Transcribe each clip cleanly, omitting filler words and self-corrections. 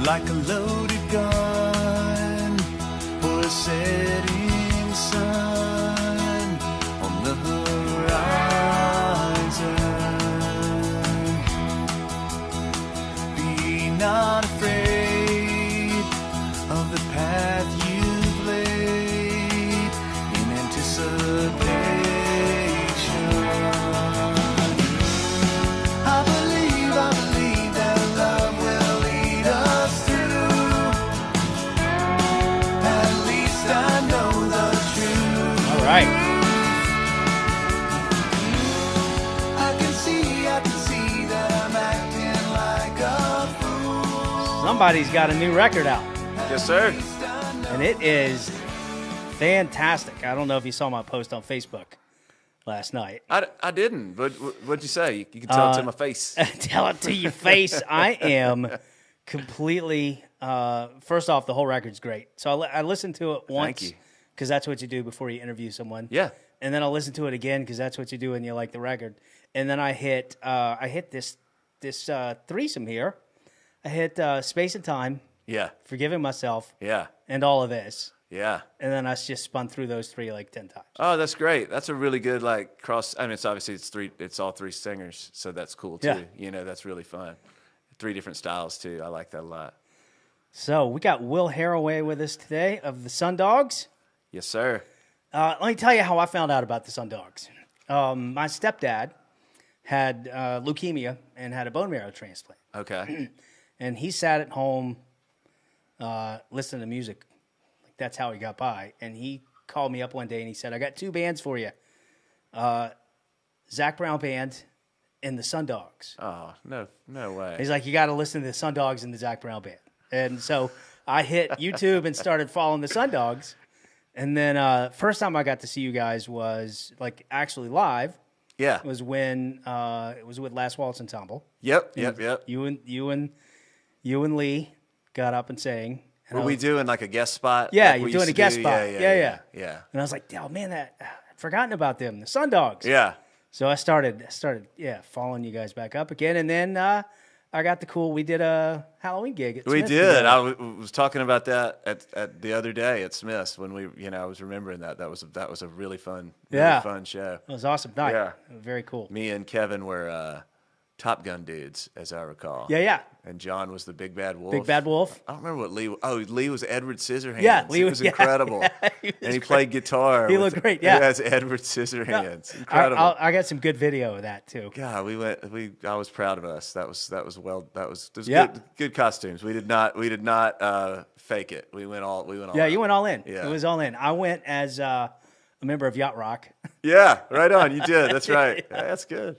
like a loaded gun for a setting sun on the horizon. Be not afraid of the path you've laid in anticipation. I believe that love will lead us through. At least I know the truth. All right. I can see that I'm acting like a fool. Somebody's got a new record out, Yes, sir. and it is fantastic. I don't know if you saw my post on Facebook last night. I didn't, but what'd you say? You can tell it to my face. Tell it to your face. I am completely. First off, the whole record's great. So I listened to it once you. because that's what you do before you interview someone. Yeah. And then I'll listen to it again because that's what you do when you like the record. And then I hit this threesome here. I hit Space and Time, Yeah. Forgiving Myself, Yeah. and All of This. Yeah. And then I just spun through those three like 10 times. Oh, that's great. That's a really good cross. I mean, it's all three singers, so that's cool too. Yeah. You know, that's really fun. 3 different styles too. I like that a lot. So we got Will Haraway with us today of the Sundogs. Yes, sir. Let me tell you how I found out about the Sundogs. My stepdad had leukemia and had a bone marrow transplant. Okay. And he sat at home listening to music. Like that's how he got by. And he called me up one day and he said, I got 2 bands for you. Zach Brown Band and the Sundogs. Oh, no way. He's like, you got to listen to the Sundogs and the Zach Brown Band. And so I hit YouTube and started following the Sundogs. And then first time I got to see you guys was like actually live. Yeah. Was when it was with Last Waltz Ensemble. Yep. You and Lee got up and sang. And Were we doing like a guest spot? Yeah, like you're we doing used a to guest do? spot. Yeah. Yeah. And I was like, oh man, I'd forgotten about them, the Sundogs. Yeah. So I started following you guys back up again, and then I got the cool. We did a Halloween gig. At We Smith did. together. I was talking about that at the other day at Smith's when I was remembering that. That was a really fun, fun show. It was an awesome night. Yeah. Very cool. Me and Kevin were Top Gun dudes, as I recall. Yeah. And John was the Big Bad Wolf. Big Bad Wolf. I don't remember what Lee. Oh, Lee was Edward Scissorhands. Yeah, Lee it was was incredible. And he played guitar. He looked great, yeah. As Edward Scissorhands. Incredible. I got some good video of that too. God, I was proud of us. That was Yeah. good costumes. We did not fake it. We went all Yeah, out. you went all in. Yeah. It was all in. I went as a member of Yacht Rock. Yeah, right on. You did. That's right. Yeah, that's good.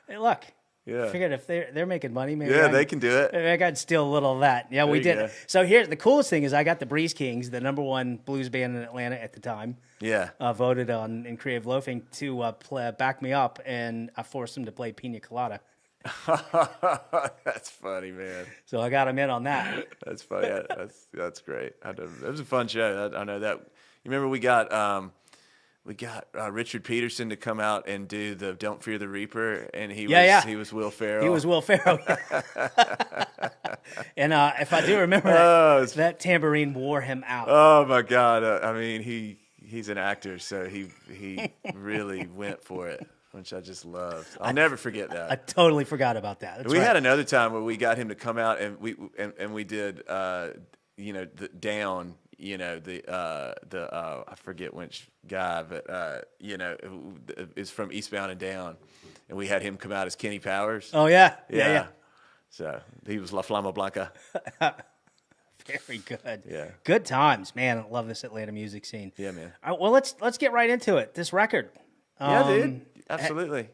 Hey, look. Yeah. I figured if they're making money, maybe Yeah, they can do it. Maybe I got to steal a little of that. Yeah, we you did. go. So here's the coolest thing is I got the Breeze Kings, the #1 blues band in Atlanta at the time. Yeah. Voted on in Creative Loafing to back me up, and I forced them to play Pina Colada. That's funny, man. So I got them in on that. That's funny. That's great. It was a fun show. I know that. You remember we got Richard Peterson to come out and do the "Don't Fear the Reaper," and he was Will Ferrell. He was Will Ferrell. And if I do remember that tambourine wore him out. Oh my God! I mean, he's an actor, so he really went for it, which I just loved. I'll never forget that. I totally forgot about that. That's We right. had another time where we got him to come out and we did the Down, I forget which guy, but is from Eastbound and Down, and we had him come out as Kenny Powers. Oh yeah. So he was La Flama Blanca. Very good. Yeah. Good times, man. I love this Atlanta music scene. Yeah, man. All right, well, let's get right into it. This record. Yeah, dude. Absolutely.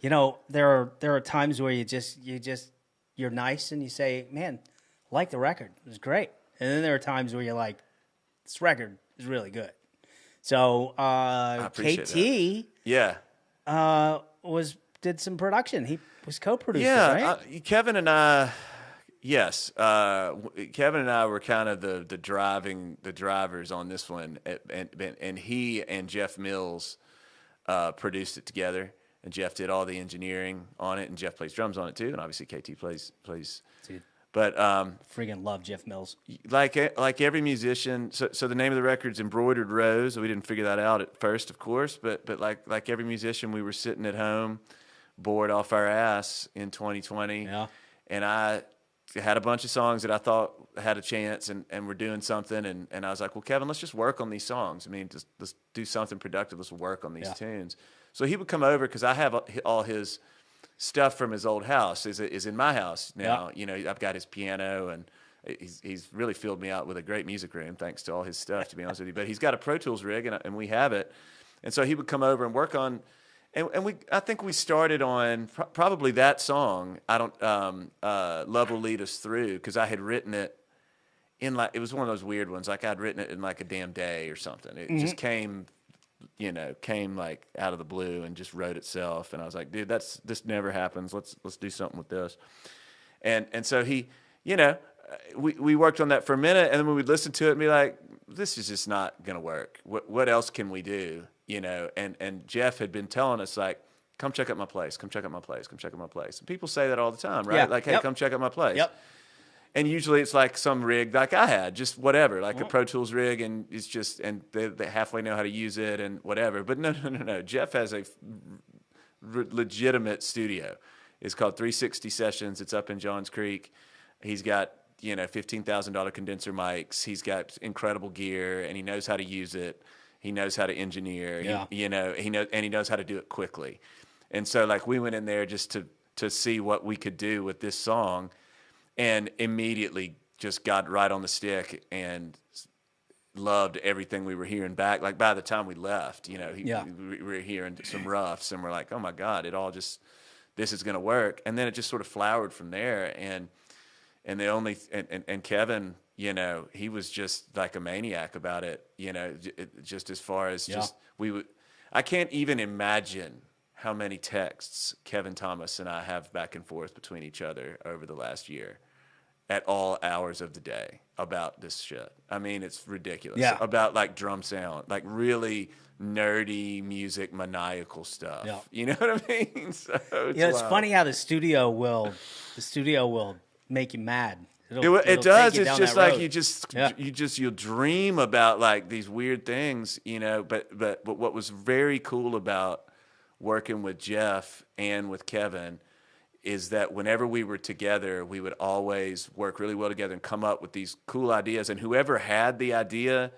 There are times where you're nice and you say, "Man, I like the record. It was great." And then there are times where you're like, "This record is really good." So KT, did some production. He was co-producer, right? Kevin and I. Yes, Kevin and I were kind of the drivers on this one, and he and Jeff Mills produced it together, and Jeff did all the engineering on it, and Jeff plays drums on it too, and obviously KT plays But freaking love Jeff Mills. like every musician, so the name of the record's Embroidered Rose. We didn't figure that out at first, of course, but like every musician, we were sitting at home, bored off our ass in 2020. Yeah. And I had a bunch of songs that I thought had a chance and were doing something. And I was like, well, Kevin, let's just work on these songs. I mean, just let's do something productive. Let's work on these tunes. So he would come over because I have all his stuff from his old house is in my house now. Yeah. You know, I've got his piano, and he's really filled me out with a great music room thanks to all his stuff, to be honest with you. But he's got a Pro Tools rig, and we have it. And so he would come over and work on. And I think we started on probably that song. Love Will Lead Us Through, because I had written it in it was one of those weird ones. Like I'd written it in like a damn day or something. It just came like out of the blue and just wrote itself. And I was like, dude, this never happens. Let's do something with this. And so he, we worked on that for a minute, and then we would listen to it and be like, this is just not gonna work. What else can we do? And Jeff had been telling us, like, come check out my place, come check out my place, come check out my place. And people say that all the time, right? Yeah. Like, hey, come check out my place. Yep. And usually it's like some rig like I had, just whatever, like a Pro Tools rig, and it's just, and they halfway know how to use it and whatever. But no. Jeff has a legitimate studio. It's called 360 Sessions. It's up in Johns Creek. He's got, $15,000 condenser mics. He's got incredible gear, and he knows how to use it. He knows how to engineer. Yeah. He knows how to do it quickly. And so like we went in there just to see what we could do with this song, and immediately just got right on the stick and loved everything we were hearing back. Like by the time we left, we were hearing some roughs, and we're like, oh my God, this is going to work. And then it just sort of flowered from there. And Kevin, he was just like a maniac about it, just as far as I can't even imagine how many texts Kevin Thomas and I have back and forth between each other over the last year at all hours of the day about this shit. I mean, it's ridiculous. Yeah. About like drum sound, like really nerdy music, maniacal stuff. Yeah. You know what I mean? So it's funny how the studio will make you mad. It does. It's just like you'll dream about like these weird things, But what was very cool about working with Jeff and with Kevin is that whenever we were together, we would always work really well together and come up with these cool ideas. And whoever had the idea,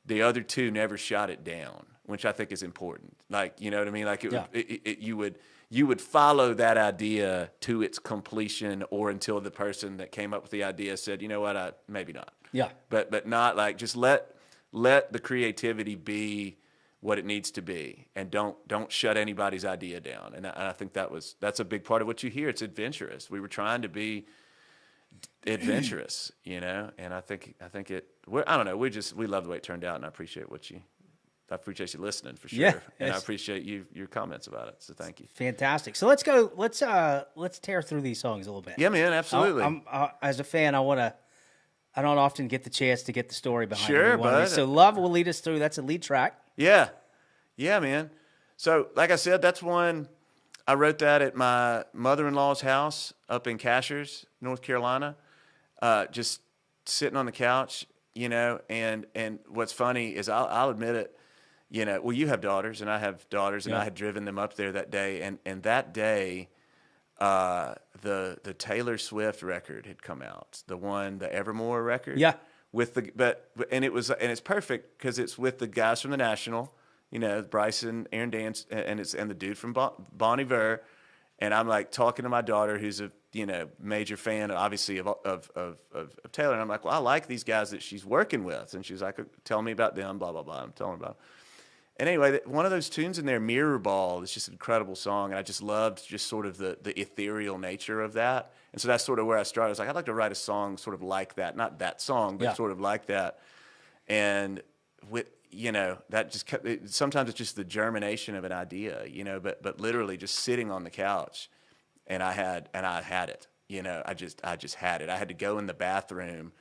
the other two never shot it down, which I think is important. Like, you know what I mean? Like you would follow that idea to its completion, or until the person that came up with the idea said, you know what, maybe not. Yeah. But not like, just let the creativity be what it needs to be, and don't shut anybody's idea down. And I think that's a big part of what you hear. It's adventurous. We were trying to be adventurous, and I think I don't know. We love the way it turned out, and I appreciate you listening for sure. Yeah, and I appreciate your comments about it. So thank you. Fantastic. So let's go. Let's tear through these songs a little bit. Yeah, man, absolutely. As a fan, I don't often get the chance to get the story behind sure, every one of these. So Love Will Lead Us Through. That's a lead track. Yeah, man. So like I said, that's one. I wrote that at my mother-in-law's house up in Cashers, North Carolina. Just sitting on the couch, and what's funny is I'll admit it. Well, you have daughters, and I have daughters, and I had driven them up there that day, and that day, the Taylor Swift record had come out, the Evermore record. Yeah. And it's perfect because it's with the guys from the National, Bryson, Aaron Dance, and the dude from Bon Iver, and I'm like talking to my daughter, who's a major fan, obviously of Taylor, and I'm like, well, I like these guys that she's working with, and she's like, tell me about them, blah blah blah. I'm telling her about them. And anyway, one of those tunes in there, Mirror Ball, is just an incredible song, and I just loved just sort of the ethereal nature of that. And so that's sort of where I started. I was like, I'd like to write a song sort of like that. Not that song, but sort of like that. And with that just kept, sometimes it's just the germination of an idea, but literally just sitting on the couch, and I had it. I just had it. I had to go in the bathroom,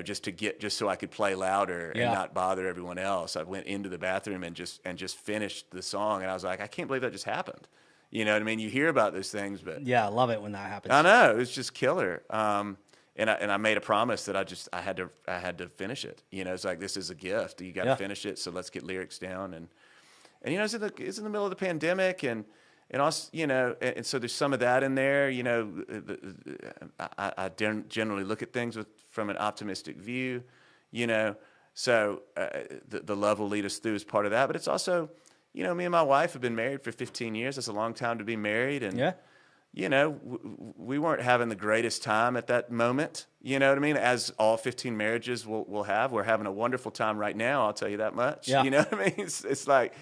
just so I could play louder and not bother everyone else. I went into the bathroom and just finished the song, and I was like, I can't believe that just happened. You know what I mean? You hear about those things, but yeah, I love it when that happens. I know, it's just killer. I made a promise that I had to finish it. You know, it's like, this is a gift. You got to finish it. So let's get lyrics down. And you know, it's in the middle of the pandemic, and also, you know, and so there's some of that in there. You know, I generally look at things from an optimistic view. You know, so the love will lead us through as part of that. But it's also, you know, me and my wife have been married for 15 years. That's a long time to be married, and you know, we weren't having the greatest time at that moment. You know what I mean? As all 15 marriages will have. We're having a wonderful time right now, I'll tell you that much. Yeah. You know what I mean? It's like,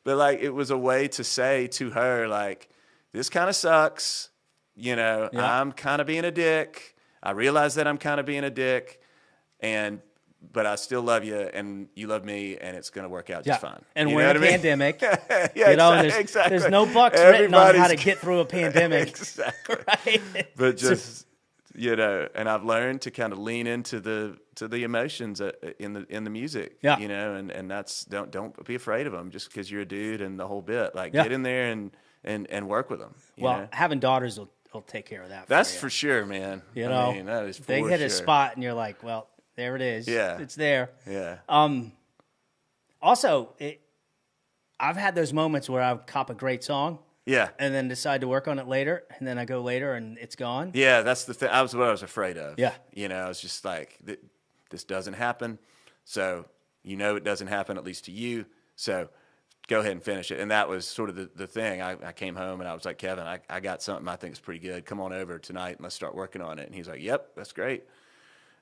but like, it was a way to say to her, like, this kind of sucks. You know, I'm kind of being a dick. I realize that I'm kind of being a dick, but I still love you, and you love me, and it's going to work out just fine. And you we're in a pandemic. You know, there's no books written on how to get through a pandemic. Exactly. Right? But just, you know, and I've learned to kind of lean into the emotions in the music. Yeah. You know, and that's, don't be afraid of them just because you're a dude and the whole bit. Like, get in there and work with them. Well, know? Having daughters will take care of that. That's for sure, man. You know, I mean, that is for they hit a spot, and you're like, well, there it is. Yeah. It's there. Yeah. Also, I've had those moments where I cop a great song. Yeah. And then decide to work on it later, and then I go later and it's gone. Yeah, that's the thing. That was what I was afraid of. Yeah. You know, I was just like, this doesn't happen. So, you know, it doesn't happen, at least to you. So go ahead and finish it. And that was sort of the thing. I came home and I was like, Kevin, I got something I think is pretty good. Come on over tonight and let's start working on it. And he's like, yep, that's great.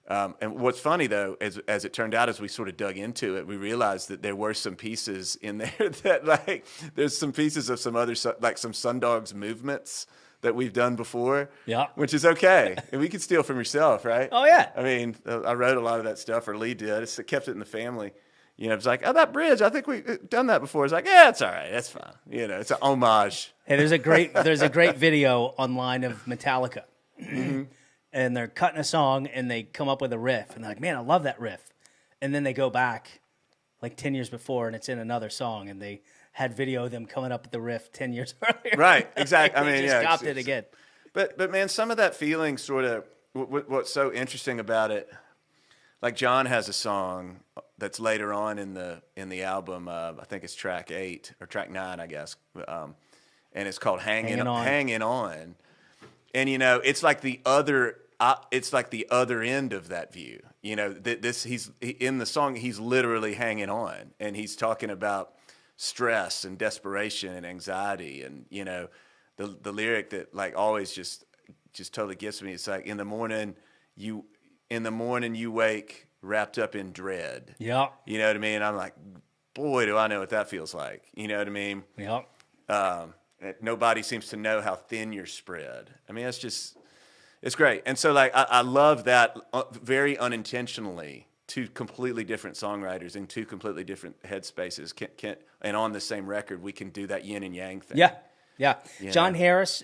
And what's funny, though, as it turned out, as we sort of dug into it, we realized that there were some pieces in there that, like, there's some pieces of some other, like some Sundogs movements that we've done before. Yeah. Which is okay. And we can steal from yourself, right? Oh, yeah. I mean, I wrote a lot of that stuff, or Lee did. It kept it in the family. You know, it's like, oh, that bridge, I think we've done that before. It's like, yeah, it's all right. That's fine. You know, it's an homage. Hey, there's a great video online of Metallica. Mm-hmm. And they're cutting a song, and they come up with a riff. And they're like, man, I love that riff. And then they go back like 10 years before, and it's in another song. And they had video of them coming up with the riff 10 years earlier. Right, exactly. They just copped it again. But man, some of that feeling sort of, what's so interesting about it, like Jon has a song that's later on in the album, I think it's track 8, or track 9, I guess. And it's called Hanging On. And, you know, it's like the other end of that view. You know, in the song, he's literally hanging on, and he's talking about stress and desperation and anxiety. And, you know, the lyric that, like, always just totally gets me. It's like, in the morning you wake wrapped up in dread. Yeah. You know what I mean? I'm like, boy, do I know what that feels like. You know what I mean? Yeah. Nobody seems to know how thin you're spread. I mean, it's great. And so, like, I love that very unintentionally, two completely different songwriters in two completely different headspaces and on the same record, we can do that yin and yang thing. Yeah, yeah. Jon Harris,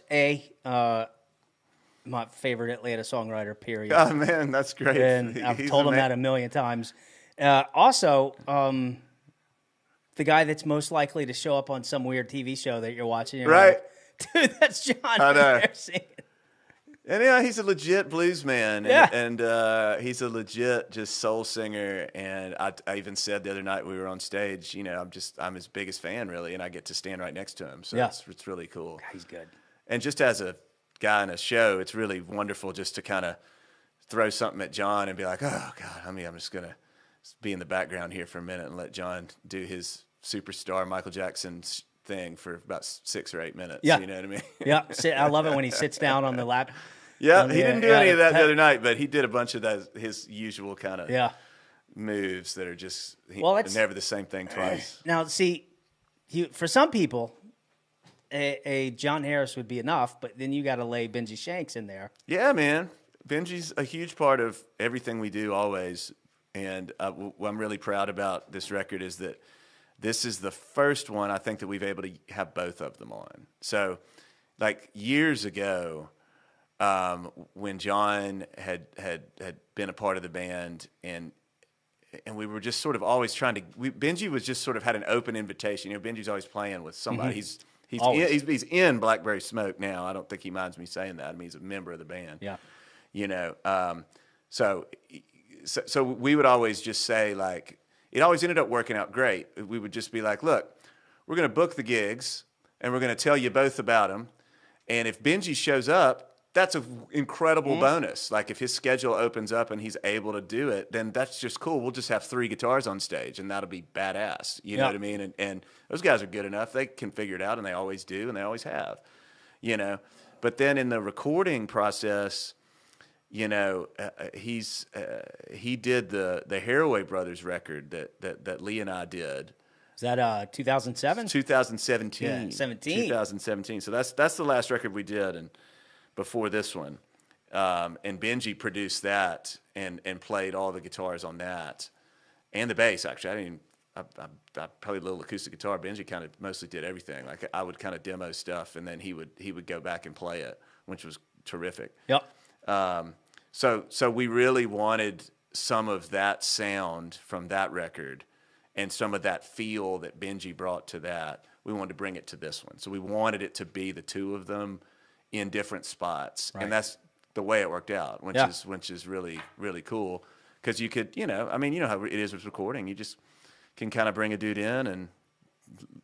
my favorite Atlanta songwriter, period. Oh, man, that's great. And I've told him that a million times. Also, the guy that's most likely to show up on some weird TV show that you're watching. You're right. Like, dude, that's Jon Harris. And yeah, he's a legit blues man. And he's a legit just soul singer. And I even said the other night we were on stage, you know, I'm his biggest fan, really, and I get to stand right next to him. So it's really cool. He's good. And just as a guy in a show, it's really wonderful just to kind of throw something at Jon and be like, oh, God, I mean, I'm just going to be in the background here for a minute and let Jon do his superstar Michael Jackson thing for about 6 or 8 minutes. Yeah. You know what I mean? Yeah. I love it when he sits down on the lap. Yeah, he didn't do any of that the other night, but he did a bunch of his usual kind of moves that are just never the same thing twice. Now, see, for some people, a Jon Harris would be enough, but then you got to lay Benji Shanks in there. Yeah, man. Benji's a huge part of everything we do always, and what I'm really proud about this record is that this is the first one I think that we've able to have both of them on. So, like, years ago, when Jon had been a part of the band, and we were just sort of always trying to. Benji was just sort of had an open invitation. You know, Benji's always playing with somebody. Mm-hmm. He's in Blackberry Smoke now. I don't think he minds me saying that. I mean, he's a member of the band. Yeah. you know. So we would always just say, like, it always ended up working out great. We would just be like, look, we're going to book the gigs, and we're going to tell you both about them. And if Benji shows up, that's an incredible bonus. Like, if his schedule opens up and he's able to do it, then that's just cool. We'll just have 3 guitars on stage, and that'll be badass. You know what I mean? And those guys are good enough. They can figure it out, and they always do, and they always have, you know. But then in the recording process, you know, he did the Haraway Brothers record that Lee and I did. Is that 2007? 2017. Yeah, 17. 2017. So that's the last record we did, and before this one. And Benji produced that and played all the guitars on that, and the bass. Actually, I played a little acoustic guitar. Benji kind of mostly did everything. Like, I would kind of demo stuff, and then he would go back and play it, which was terrific. Yep. So we really wanted some of that sound from that record and some of that feel that Benji brought to that. We wanted to bring it to this one. So we wanted it to be the two of them in different spots. Right. And that's the way it worked out, which is really, really cool. Because you could, you know, I mean, you know how it is with recording. You just can kind of bring a dude in and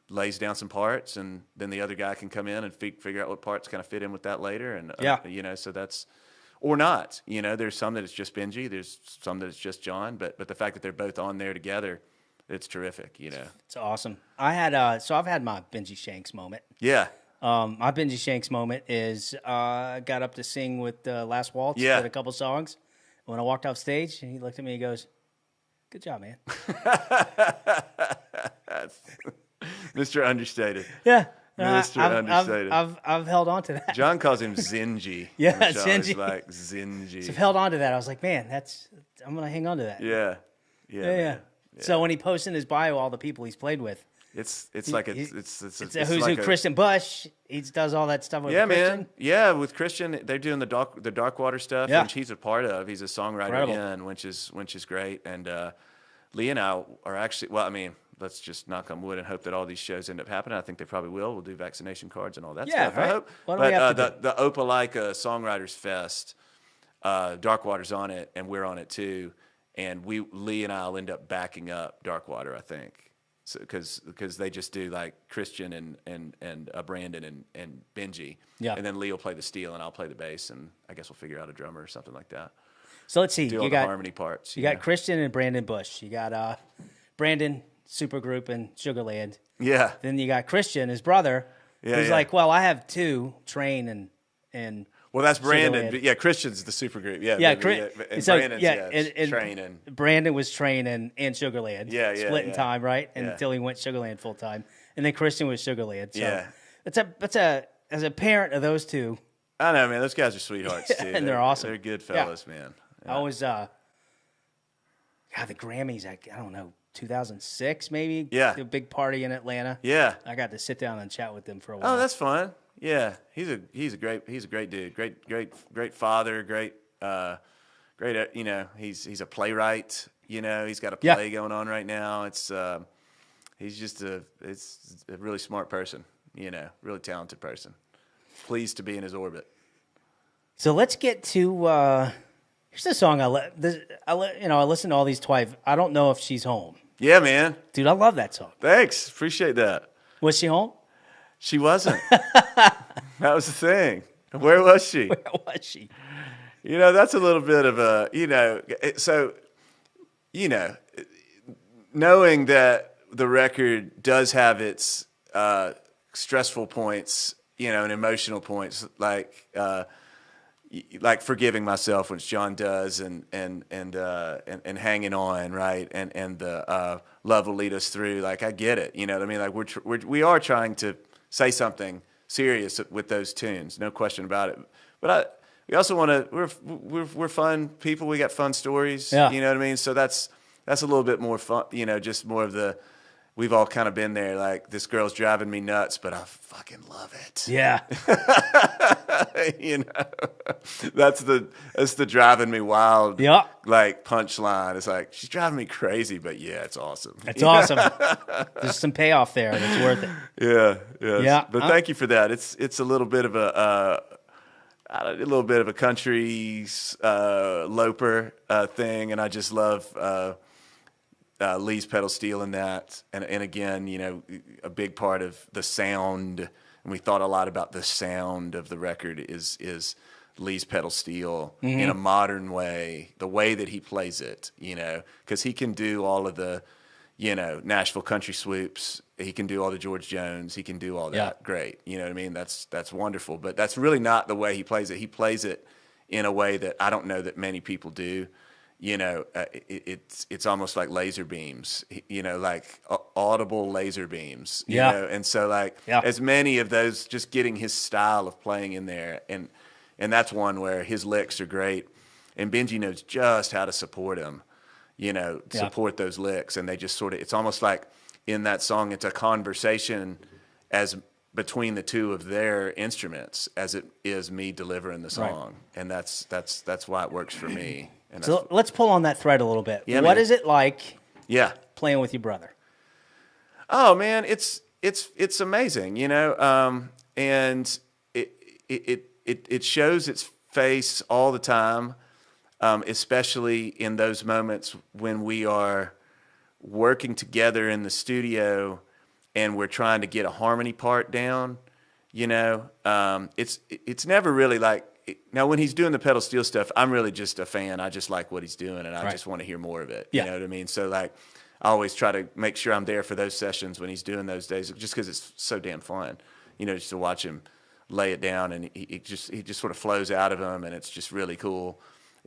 lays down some parts, and then the other guy can come in and figure out what parts kind of fit in with that later. And, you know, so that's... Or not, you know. There's some that it's just Benji. There's some that it's just Jon. But the fact that they're both on there together, it's terrific, you know. It's awesome. I had so I've had my Benji Shanks moment. Yeah. My Benji Shanks moment is I got up to sing with Last Waltz. Did a couple songs. When I walked off stage, he looked at me and he goes, "Good job, man." That's Mr. Understated. Yeah. Mr. Understated. I've held on to that. Jon calls him Zingy. Yeah, Zingy. Like Zingy. So I've held on to that. I was like, man, I'm gonna hang on to that. Yeah. So when he posts in his bio all the people he's played with, it's like it's a who's who. Christian Bush, he does all that stuff with Christian. Man. Yeah, with Christian, they're doing the Darkwater stuff, which he's a part of. He's a songwriter in, which is great. And Lee and I are actually, well, I mean, let's just knock on wood and hope that all these shows end up happening. I think they probably will. We'll do vaccination cards and all that stuff. Right? I hope. But the Opelika Songwriters Fest, Darkwater's on it, and we're on it too. And Lee and I will end up backing up Darkwater, I think, because they just do like Christian and Brandon and Benji. Yeah. And then Lee will play the steel and I'll play the bass, and I guess we'll figure out a drummer or something like that. So let's see. Do all the harmony parts. You got Christian and Brandon Bush. You got Brandon Supergroup and Sugarland. Yeah. Then you got Christian, his brother, who's like, well, I have two, Train and well, that's Brandon. Sugarland. Yeah, Christian's the supergroup. Yeah. And so, Brandon's Train and Brandon was Train and Sugarland. Yeah. Splitting time, right? Until he went Sugarland full time. And then Christian was Sugarland. So that's as a parent of those two. I know, man. Those guys are sweethearts too. And they're awesome. They're good fellas, man. Yeah. I was the Grammys, I don't know, 2006 maybe. Yeah. A big party in Atlanta. Yeah. I got to sit down and chat with them for a while. Oh, that's fun. Yeah. He's a great dude. Great father, great you know, he's a playwright, you know, he's got a play going on right now. It's he's just a really smart person, you know, really talented person. Pleased to be in his orbit. So let's get to here's the song I listen to all these twice. I don't know if she's home. Yeah, man. Dude, I love that song. Thanks. Appreciate that. Was she home? She wasn't. That was the thing. Where was she? Where was she? You know, that's a little bit of a, you know, so, you know, knowing that the record does have its stressful points, you know, and emotional points, like forgiving myself, which Jon does, and hanging on, right, and the love will lead us through. Like, I get it, you know what I mean? Like we are trying to say something serious with those tunes, no question about it. But we also want to. We're fun people. We got fun stories. Yeah. You know what I mean? So that's a little bit more fun. You know, just more of the. We've all kind of been there. Like, this girl's driving me nuts, but I fucking love it. Yeah. You know, that's the driving me wild. Yeah. Like, punchline. It's like, she's driving me crazy, but yeah, it's awesome. It's awesome. There's some payoff there, and it's worth it. Yeah. But thank you for that. It's a little bit of a. a little bit of a country loper thing, and I just love Lee's pedal steel in that. And again, you know, a big part of the sound, and we thought a lot about the sound of the record is Lee's pedal steel in a modern way, the way that he plays it, you know, because he can do all of the, you know, Nashville country swoops. He can do all the George Jones. He can do all that. Great. You know what I mean? That's wonderful. But that's really not the way he plays it. He plays it in a way that I don't know that many people do. You know, it's almost like laser beams, you know, like audible laser beams, you know? And so like as many of those, just getting his style of playing in there. And that's one where his licks are great. And Benji knows just how to support him, you know, support those licks. And they just sort of, it's almost like in that song, it's a conversation as between the two of their instruments as it is me delivering the song. Right. And that's why it works for me. And so let's pull on that thread a little bit. Yeah, what is it like playing with your brother? Oh man, it's amazing, you know, and it shows its face all the time, especially in those moments when we are working together in the studio and we're trying to get a harmony part down. You know, it's never really like. Now, when he's doing the pedal steel stuff, I'm really just a fan. I just like what he's doing, and I just want to hear more of it. You know what I mean? So, like, I always try to make sure I'm there for those sessions when he's doing those days, just because it's so damn fun. You know, just to watch him lay it down, and he just sort of flows out of him, and it's just really cool.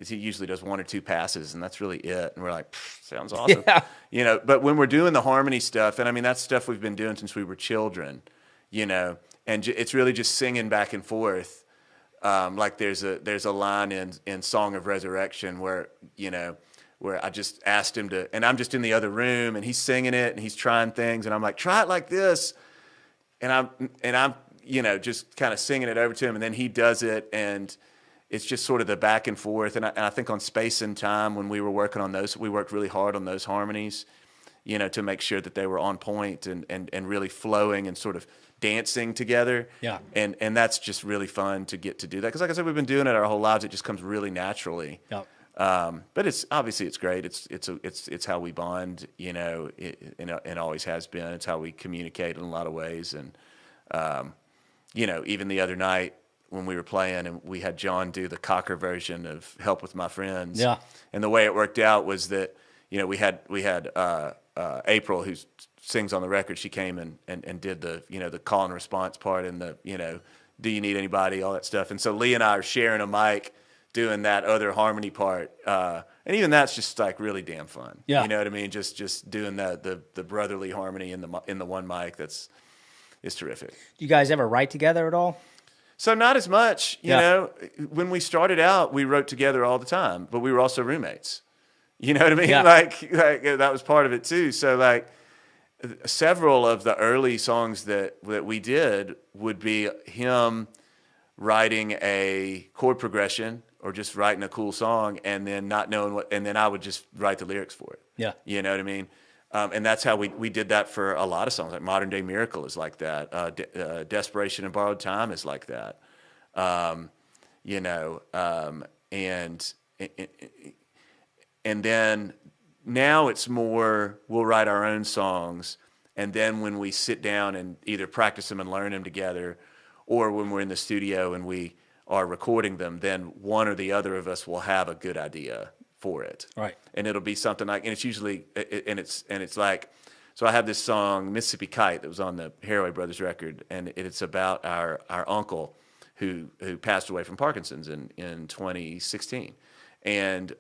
He usually does one or two passes, and that's really it. And we're like, sounds awesome. You know, but when we're doing the harmony stuff, and I mean, that's stuff we've been doing since we were children, you know, and it's really just singing back and forth. Like there's a line in Song of Resurrection where, you know, where I just asked him to, and I'm just in the other room and he's singing it and he's trying things and I'm like, try it like this. And I'm, you know, just kind of singing it over to him and then he does it and it's just sort of the back and forth. And I think on Space and Time, when we were working on those, we worked really hard on those harmonies, you know, to make sure that they were on point and really flowing and sort of dancing together. Yeah. And that's just really fun to get to do that. Because like I said, we've been doing it our whole lives. It just comes really naturally. Yep. But it's obviously it's great. It's how we bond, you know, and always has been. It's how we communicate in a lot of ways. And, you know, even the other night when we were playing and we had Jon do the Cocker version of Help With My Friends. Yeah. And the way it worked out was that, you know, we had April, who sings on the record. She came and did the, you know, the call and response part and the, you know, do you need anybody, all that stuff. And so Lee and I are sharing a mic doing that other harmony part. And even that's just like really damn fun. Yeah. You know what I mean? Just doing the brotherly harmony in the one mic. It's terrific. Do you guys ever write together at all? So not as much, you know. When we started out, we wrote together all the time, but we were also roommates. You know what I mean? Yeah. Like that was part of it too. So like several of the early songs that we did would be him writing a chord progression or just writing a cool song and then not knowing what, and then I would just write the lyrics for it. Yeah. You know what I mean? And that's how we did that for a lot of songs. Like Modern Day Miracle is like that. Desperation and Borrowed Time is like that. You know, and then now it's more we'll write our own songs, and then when we sit down and either practice them and learn them together, or when we're in the studio and we are recording them, then one or the other of us will have a good idea for it. Right. And it'll be something like, and it's usually, and it's like, so I have this song, Mississippi Kite, that was on the Haraway Brothers record, and it's about our uncle who passed away from Parkinson's in 2016. And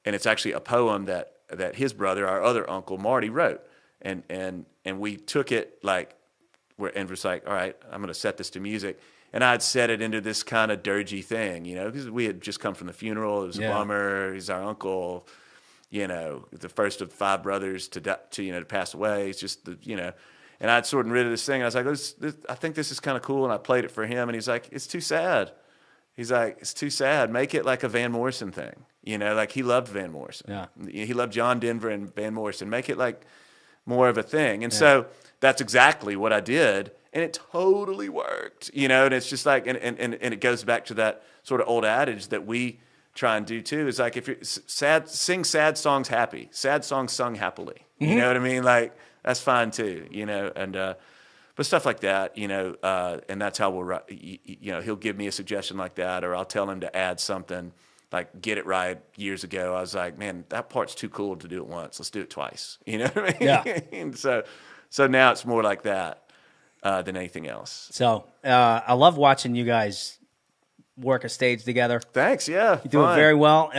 it's actually a poem that his brother, our other uncle, Marty, wrote. And we took it like, and was like, all right, I'm going to set this to music. And I'd set it into this kind of dirgy thing, you know, because we had just come from the funeral. It was a bummer. He's our uncle, you know, the first of 5 brothers to pass away. It's just, you know, and I'd sort of rid of this thing. I was like, I think this is kind of cool. And I played it for him. And he's like, it's too sad. He's like, it's too sad. Make it like a Van Morrison thing. You know, like he loved Van Morrison. Yeah. He loved John Denver and Van Morrison. Make it like more of a thing. And so that's exactly what I did. And it totally worked, you know, and it's just like, and it goes back to that sort of old adage that we try and do too, is like, if you're sad, sing sad songs happy, sad songs sung happily. You know what I mean? Like, that's fine too, you know, and, but stuff like that, you know, and that's how we'll, you know, he'll give me a suggestion like that, or I'll tell him to add something, like Get It Right years ago. I was like, man, that part's too cool to do it once. Let's do it twice. You know what I mean? Yeah. And so now it's more like that than anything else. So I love watching you guys work a stage together. Thanks, yeah. You do it very well.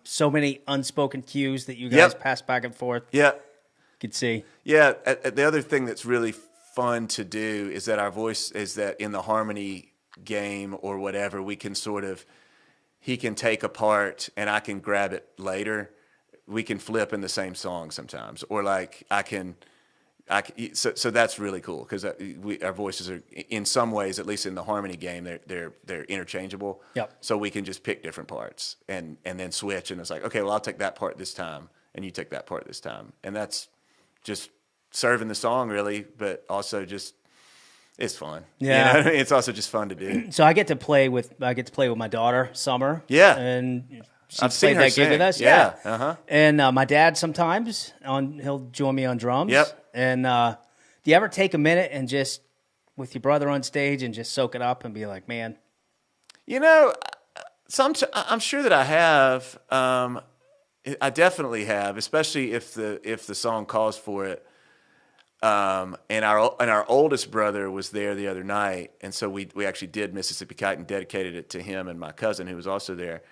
So many unspoken cues that you guys pass back and forth. Yeah. You can see. Yeah, the other thing that's really fun to do is that our voice is that in the harmony game or whatever, we can sort of, he can take a part and I can grab it later. We can flip in the same song sometimes, or like so that's really cool because our voices are in some ways, at least in the harmony game, they're interchangeable. Yep. So we can just pick different parts and then switch, and it's like, okay, well, I'll take that part this time and you take that part this time, and that's just serving the song really, but also just it's fun. Yeah, you know what I mean? It's also just fun to do. So I get to play with my daughter Summer. Yeah, and I've seen her that sing gig with us. Yeah, uh-huh. And my dad sometimes he'll join me on drums. Yep. And do you ever take a minute and just with your brother on stage and just soak it up and be like, man? You know, I'm sure that I have. I definitely have, especially if the song calls for it. And our oldest brother was there the other night, and so we actually did Mississippi Kite and dedicated it to him and my cousin who was also there.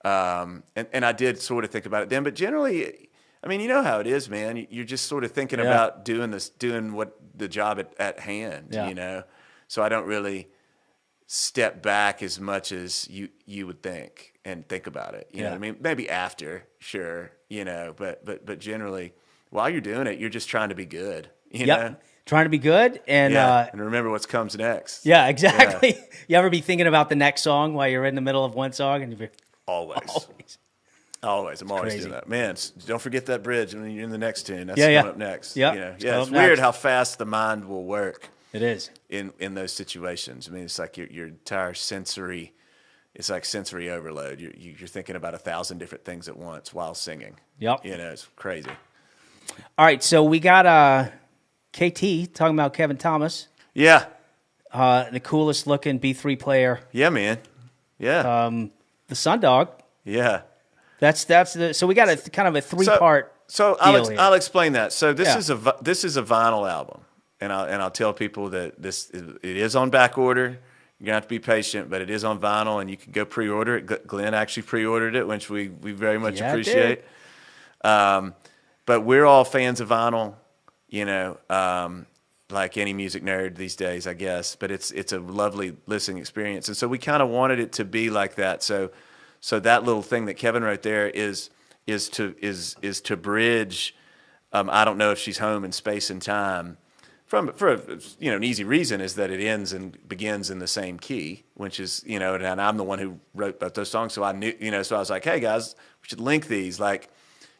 And I did sort of think about it then, but generally, I mean, you know how it is, man. You're just sort of thinking about doing what the job at hand, you know. So I don't really step back as much as you would think and think about it. You know what I mean? Maybe after, sure, you know, but generally, while you're doing it, you're just trying to be good. You know? Trying to be good and remember what comes next. Yeah, exactly. Yeah. You ever be thinking about the next song while you're in the middle of one song and you're always. I'm always crazy. doing that. Man, don't forget that bridge when you're in the next tune. That's coming up next. Yep. You know? It's It's weird how fast the mind will work. It is. In those situations. I mean, it's like your entire sensory, it's like sensory overload. You're thinking about 1,000 different things at once while singing. Yep. You know, it's crazy. All right, so we got KT talking about Kevin Thomas. Yeah. The coolest looking B3 player. Yeah, man. Yeah. The Sundog. Yeah. That's so we got a kind of a 3-part. So I'll explain that. So this is a vinyl album, and I'll tell people that it is on back order. You're gonna have to be patient, but it is on vinyl, and you can go pre-order it. Glenn actually pre-ordered it, which we very much appreciate. But we're all fans of vinyl, you know, like any music nerd these days, I guess. But it's a lovely listening experience, and so we kind of wanted it to be like that. So that little thing that Kevin wrote there is to bridge. I don't know if she's home in space and time. For an easy reason is that it ends and begins in the same key, which is, you know, and I'm the one who wrote both those songs, so I knew, you know, so I was like, hey guys, we should link these, like,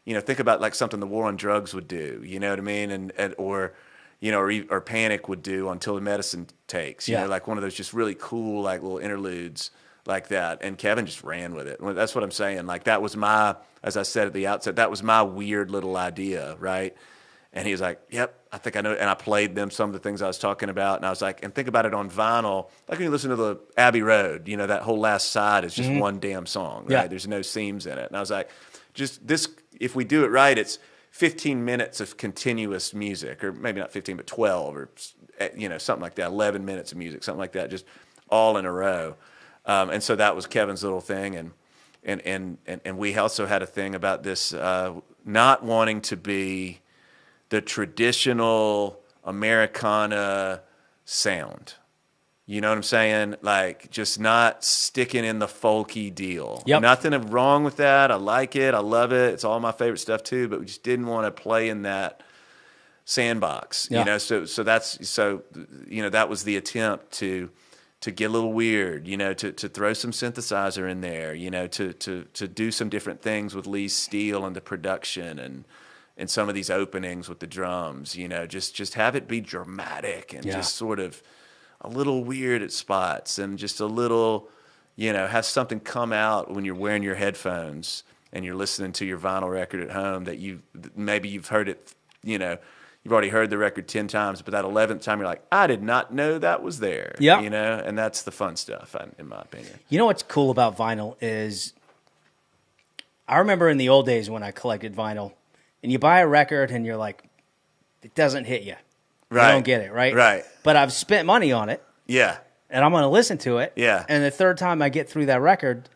you know, think about like something the war on drugs would do, you know what I mean, and or, you know, or Panic would do Until the Medicine Takes, you know, like one of those just really cool like little interludes like that, and Kevin just ran with it. That's what I'm saying. Like that was as I said at the outset, that was my weird little idea, right? And he was like, yep, I think I know. And I played them some of the things I was talking about. And I was like, and think about it on vinyl. Like when you listen to the Abbey Road, you know, that whole last side is just one damn song, right? Yeah. There's no seams in it. And I was like, just this, if we do it right, it's 15 minutes of continuous music, or maybe not 15, but 12, or, you know, something like that, 11 minutes of music, something like that, just all in a row. And so that was Kevin's little thing. And we also had a thing about this not wanting to be the traditional Americana sound. You know what I'm saying? Like just not sticking in the folky deal. Yep. Nothing wrong with that. I like it. I love it. It's all my favorite stuff too, but we just didn't want to play in that sandbox. You know, so you know, that was the attempt to get a little weird, you know, to throw some synthesizer in there, you know, to do some different things with Lee's steel and the production in some of these openings with the drums, you know, just have it be dramatic and just sort of a little weird at spots and just a little, you know, have something come out when you're wearing your headphones and you're listening to your vinyl record at home that maybe you've heard it, you know, you've already heard the record 10 times, but that 11th time you're like, I did not know that was there. Yeah. You know, and that's the fun stuff, in my opinion. You know what's cool about vinyl is I remember in the old days when I collected vinyl, and you buy a record and you're like, it doesn't hit you. Right. You don't get it, right? Right. But I've spent money on it. Yeah. And I'm going to listen to it. Yeah. And the third time I get through that record,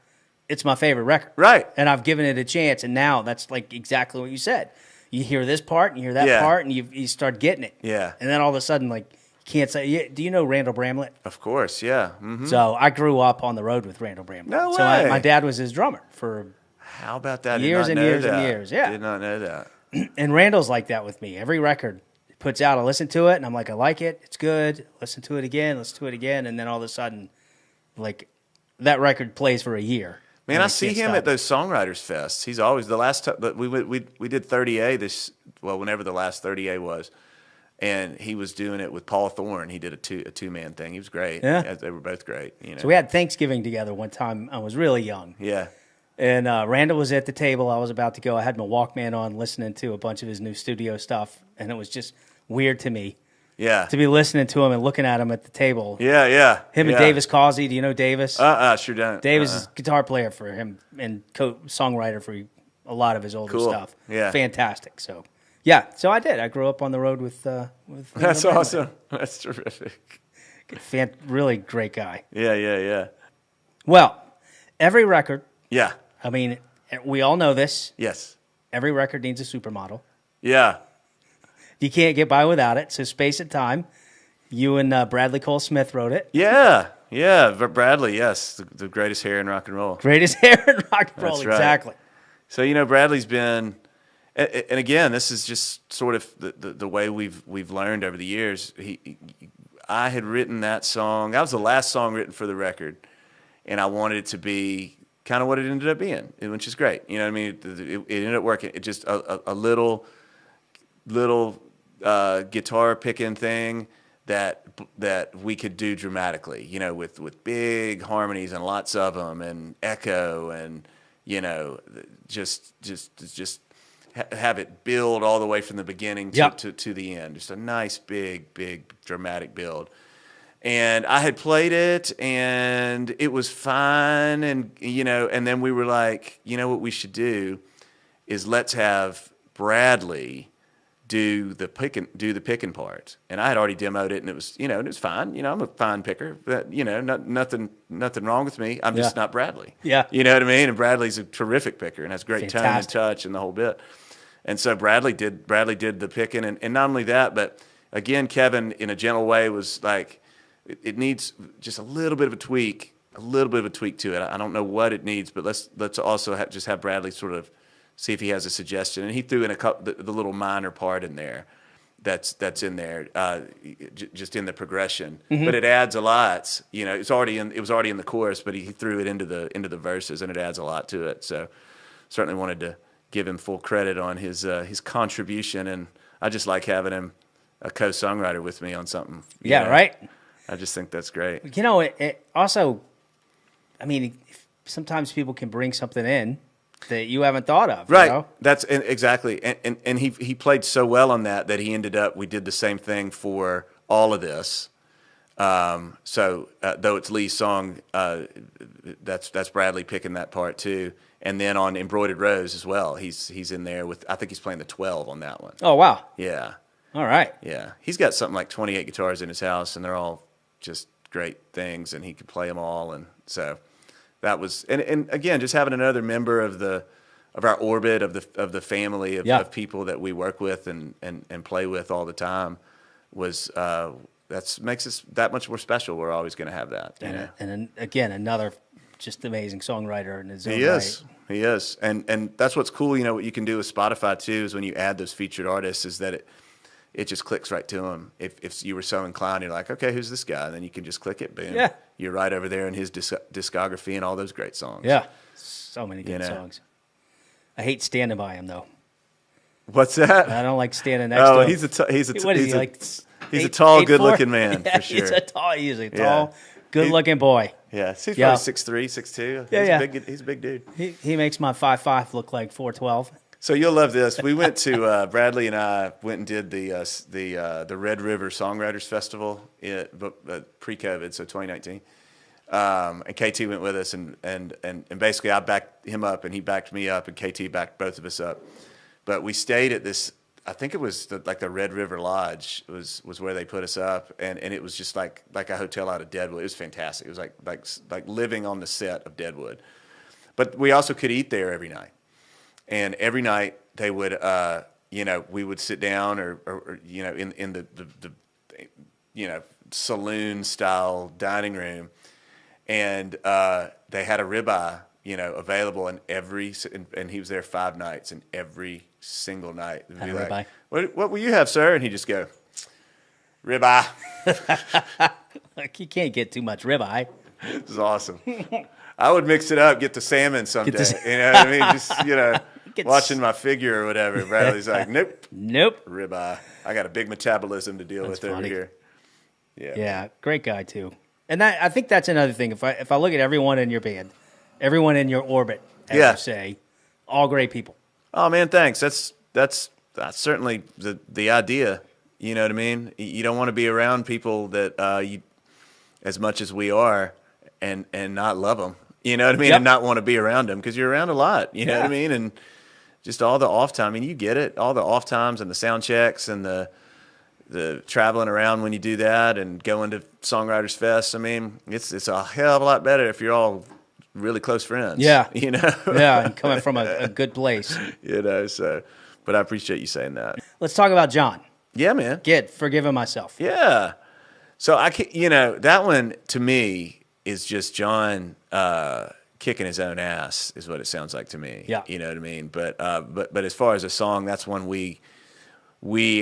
it's my favorite record. Right. And I've given it a chance, and now that's like exactly what you said. You hear this part, and you hear that part, and you start getting it. Yeah. And then all of a sudden, like, you can't say, do you know Randall Bramlett? Of course, yeah. Mm-hmm. So I grew up on the road with Randall Bramlett. No so way. my dad was his drummer for How about that? years Did and not know years and that. years. Yeah. Did not know that. And Randall's like that with me. Every record he puts out, I listen to it, and I'm like, I like it. It's good. Listen to it again. And then all of a sudden, like, that record plays for a year. Man, I see him at those songwriters fests. He's always the last time we did 30A whenever the last 30A was, and he was doing it with Paul Thorne. He did a two-man thing. He was great. Yeah, they were both great. You know. So we had Thanksgiving together one time. I was really young. Yeah. And Randall was at the table. I was about to go. I had my Walkman on, listening to a bunch of his new studio stuff, and it was just weird to me. Yeah. To be listening to him and looking at him at the table. Yeah. Him and Davis Causey. Do you know Davis? Sure don't. Davis is guitar player for him and songwriter for a lot of his older stuff. Yeah. Fantastic. So, yeah. So I did. I grew up on the road with That's awesome. That's terrific. Really great guy. Yeah. Well, every record, Yeah. I mean, we all know this. Yes. Every record needs a supermodel. Yeah. You can't get by without it. So Space and Time, you and Bradley Cole Smith wrote it. Yeah. Bradley, yes, the greatest hair in rock and roll. Greatest hair in rock and roll, That's right. exactly. So, you know, Bradley's been, and again, this is just sort of the way we've learned over the years. I had written that song. That was the last song written for the record, and I wanted it to be kind of what it ended up being, which is great. You know what I mean? It ended up working. It just a little guitar picking thing that we could do dramatically, you know, with big harmonies and lots of them and echo and, you know, just have it build all the way from the beginning to the end. Just a nice, big dramatic build. And I had played it and it was fine. And, you know, and then we were like, you know what we should do is let's have Bradley do the picking part. And I had already demoed it, and it was, you know, and it was fine. You know, I'm a fine picker, but, you know, nothing wrong with me. I'm just not Bradley. Yeah. You know what I mean? And Bradley's a terrific picker and has great tone and touch and the whole bit. And so Bradley did the picking, and not only that, but again, Kevin in a gentle way was like, it needs just a little bit of a tweak to it. I don't know what it needs, but let's also just have Bradley sort of see if he has a suggestion. And he threw in the little minor part in there that's in there, just in the progression. Mm-hmm. But it adds a lot. You know, it was already in the chorus, but he threw it into the verses, and it adds a lot to it. So certainly wanted to give him full credit on his contribution, and I just like having him a co-songwriter with me on something. Yeah, know? Right. I just think that's great. You know, it also, I mean, sometimes people can bring something in that you haven't thought of. Right. You know? That's exactly. And he played so well on that he ended up, we did the same thing for all of this. So though it's Lee's song, that's Bradley picking that part too. And then on Embroidered Rose as well, he's in there with, I think he's playing the 12 on that one. Oh, wow. Yeah. All right. Yeah. He's got something like 28 guitars in his house, and they're all just great things, and he could play them all. And so that was, and again, just having another member of our orbit of the family of people that we work with and play with all the time was that makes us that much more special. We're always going to have that. And again, another just amazing songwriter in his own right. He is, and that's what's cool. You know what you can do with Spotify too is when you add those featured artists is that it just clicks right to him. If you were so inclined, you're like, okay, who's this guy? And then you can just click it, boom. Yeah. You're right over there in his discography and all those great songs. Yeah. So many good songs. I hate standing by him, though. What's that? I don't like standing next to him. Oh, he's a tall, good-looking man, Yeah, for sure. He's a tall, good-looking boy. Yeah, he's probably 6'3", 6'2". Yeah, He's a big dude. He makes my 5'5" look like 4'12". So you'll love this. We went to Bradley and I went and did the Red River Songwriters Festival pre-COVID, so 2019. And KT went with us, and basically I backed him up, and he backed me up, and KT backed both of us up. But we stayed at this. I think it was the Red River Lodge was where they put us up, and it was just like a hotel out of Deadwood. It was fantastic. It was like living on the set of Deadwood. But we also could eat there every night. And every night they would, we would sit down or in the saloon style dining room, and they had a ribeye, available, and he was there 5 nights, and every single night they'd be like, ribeye. What will you have, sir? And he'd just go, ribeye. Like, you can't get too much ribeye. It was awesome. I would mix it up, get the salmon someday. You know what I mean? Just, watching my figure or whatever. Bradley's like, nope. Ribeye. I got a big metabolism to deal with over here. Yeah, great guy too. And I think that's another thing. If I look at everyone in your band, everyone in your orbit, as you say, all great people. Oh man, thanks. That's certainly the idea. You know what I mean? You don't want to be around people that you, as much as we are, and not love them. You know what I mean? Yep. And not want to be around them, because you're around a lot. You know what I mean? And just all the off time. I mean, you get it. All the off times and the sound checks and the traveling around when you do that and going to Songwriters Fest. I mean, it's a hell of a lot better if you're all really close friends. Yeah. Yeah, and coming from a good place. So, but I appreciate you saying that. Let's talk about Jon. Yeah, man. Forgiving Myself. Yeah. So that one to me is just Jon kicking his own ass, is what it sounds like to me. Yeah. You know what I mean? But as far as a song, that's one we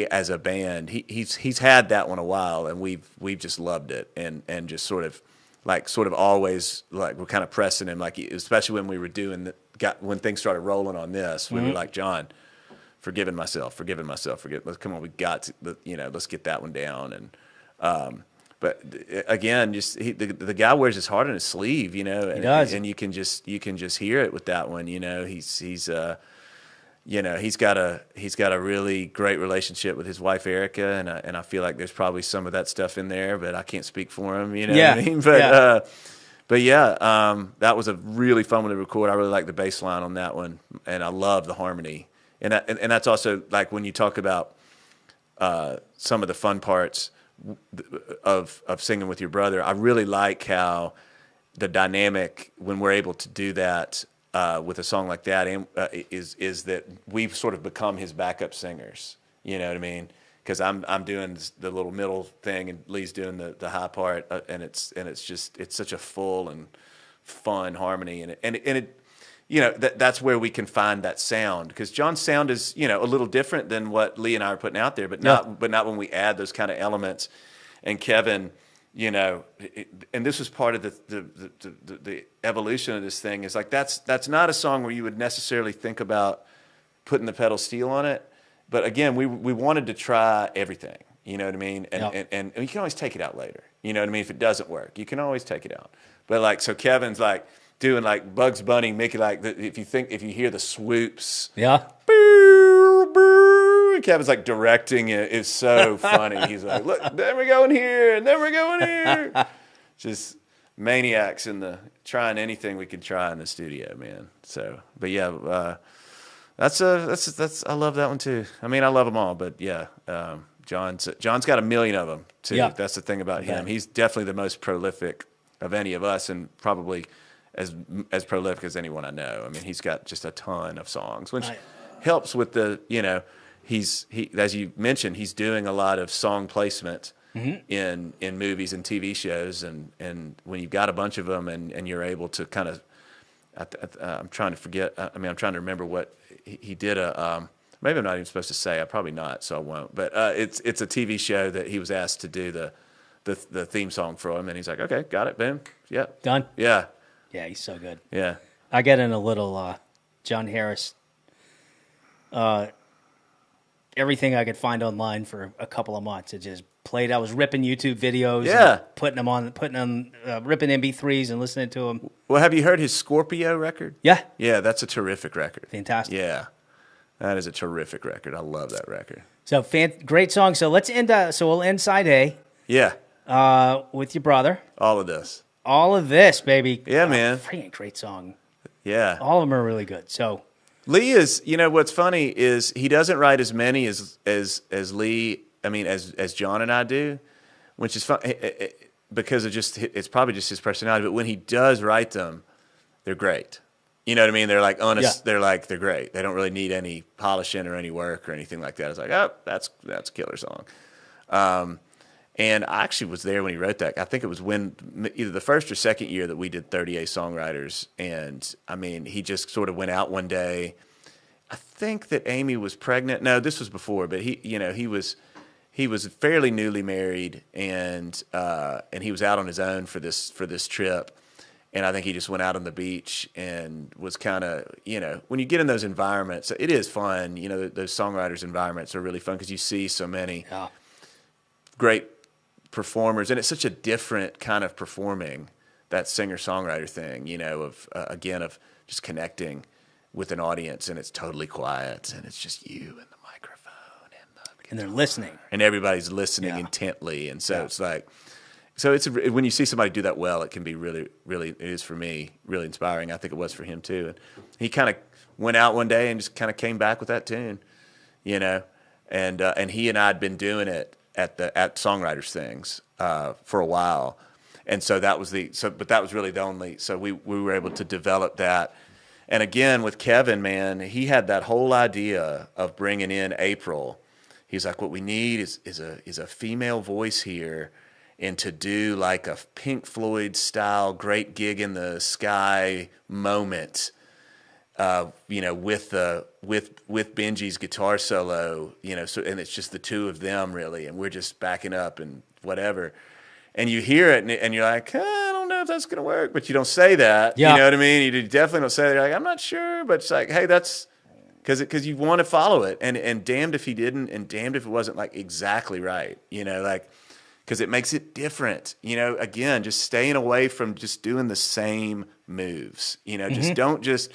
as a band, he's had that one a while, and we've just loved it, and just sort of always, like, we're kind of pressing him, like, especially when we were when things started rolling on this, we were like, Jon, forgiving myself, come on, we got to, let's get that one down. And but again, just the guy wears his heart on his sleeve, and, he does. and you can just hear it with that one. He's got a really great relationship with his wife Erica, and I feel like there's probably some of that stuff in there, but I can't speak for him. You know what I mean? But that was a really fun one to record. I really like the bass line on that one, and I love the harmony. And that's also, like, when you talk about some of the fun parts of singing with your brother, I really like how the dynamic when we're able to do that with a song like that is that we've sort of become his backup singers. You know what I mean? Because I'm doing the little middle thing, and Lee's doing the high part, and it's such a full and fun harmony, and it that's where we can find that sound, because Jon's sound is a little different than what Lee and I are putting out there, but not when we add those kind of elements. And Kevin, and this was part of the evolution of this thing, is like that's not a song where you would necessarily think about putting the pedal steel on it, but again, we wanted to try everything. You know what I mean? And you can always take it out later. You know what I mean? If it doesn't work, you can always take it out. But like, so Kevin's like doing like Bugs Bunny, making like if you hear the swoops, and Kevin's like directing it. It's so funny. He's like, look, then we're going here, and then we're going here. Just maniacs trying anything we can try in the studio, man. So, but yeah, that's I love that one too. I mean, I love them all, but yeah, Jon's got a million of them too. Yeah. That's the thing about him. He's definitely the most prolific of any of us, and probably as prolific as anyone I know. I mean, he's got just a ton of songs, which helps with the, he's as you mentioned, he's doing a lot of song placement in movies and TV shows, and when you've got a bunch of them, and you're able to kind of, I'm trying to forget. I mean, I'm trying to remember what he did. Maybe I'm not even supposed to say. I'm probably not, so I won't. But it's a TV show that he was asked to do the theme song for him, and he's like, okay, got it, boom, yeah, done. Yeah. Yeah, he's so good. Yeah. I get in a little Jon Harris everything I could find online for a couple of months. It just played. I was ripping YouTube videos, Yeah, and putting them, ripping MP3s and listening to them. Well, have you heard his Scorpio record? Yeah, Yeah, that's a terrific record. fantastic. Yeah, that is a terrific record. I love that record. So great song. So let's end. So we'll end side A. Yeah, with your brother. all of this. All of this, baby. Yeah, man. Freaking great song. Yeah. All of them are really good. So Lee is, what's funny is he doesn't write as many as Lee, as John and I do, which is fun because of it's probably just his personality. But when he does write them, they're great. You know what I mean? They're like honest. Yeah. They're great. They don't really need any polishing or any work or anything like that. It's like, oh, that's a killer song. And I actually was there when he wrote that. I think it was either the first or second year that we did 38 songwriters. And he just sort of went out one day. I think that Amy was pregnant. No, this was before, but he was fairly newly married, and he was out on his own for this trip. And I think he just went out on the beach and was kind of, when you get in those environments, it is fun. Those songwriters environments are really fun because you see so many great performers, and it's such a different kind of performing, that singer-songwriter thing, of just connecting with an audience, and it's totally quiet, and it's just you and the microphone and they're listening, and everybody's listening intently, and so it's like, when you see somebody do that well, it can be really, really, it is for me really inspiring. I think it was for him too, and he kind of went out one day and just kind of came back with that tune, and he and I had been doing it at songwriters things for a while, and so that was but that was really the only. So we were able to develop that, and again with Kevin, man, he had that whole idea of bringing in April. He's like, what we need is a female voice here, and to do like a Pink Floyd style Great Gig in the Sky moment. With Benji's guitar solo, and it's just the two of them really, and we're just backing up and whatever, and you hear it and you're like, I don't know if that's gonna work, but you don't say that. You know what I mean? You definitely don't say that. You're like, I'm not sure, but it's like, hey, that's because you want to follow it, and damned if he didn't, and damned if it wasn't like exactly right, because it makes it different. Again, just staying away from just doing the same moves. Just don't just.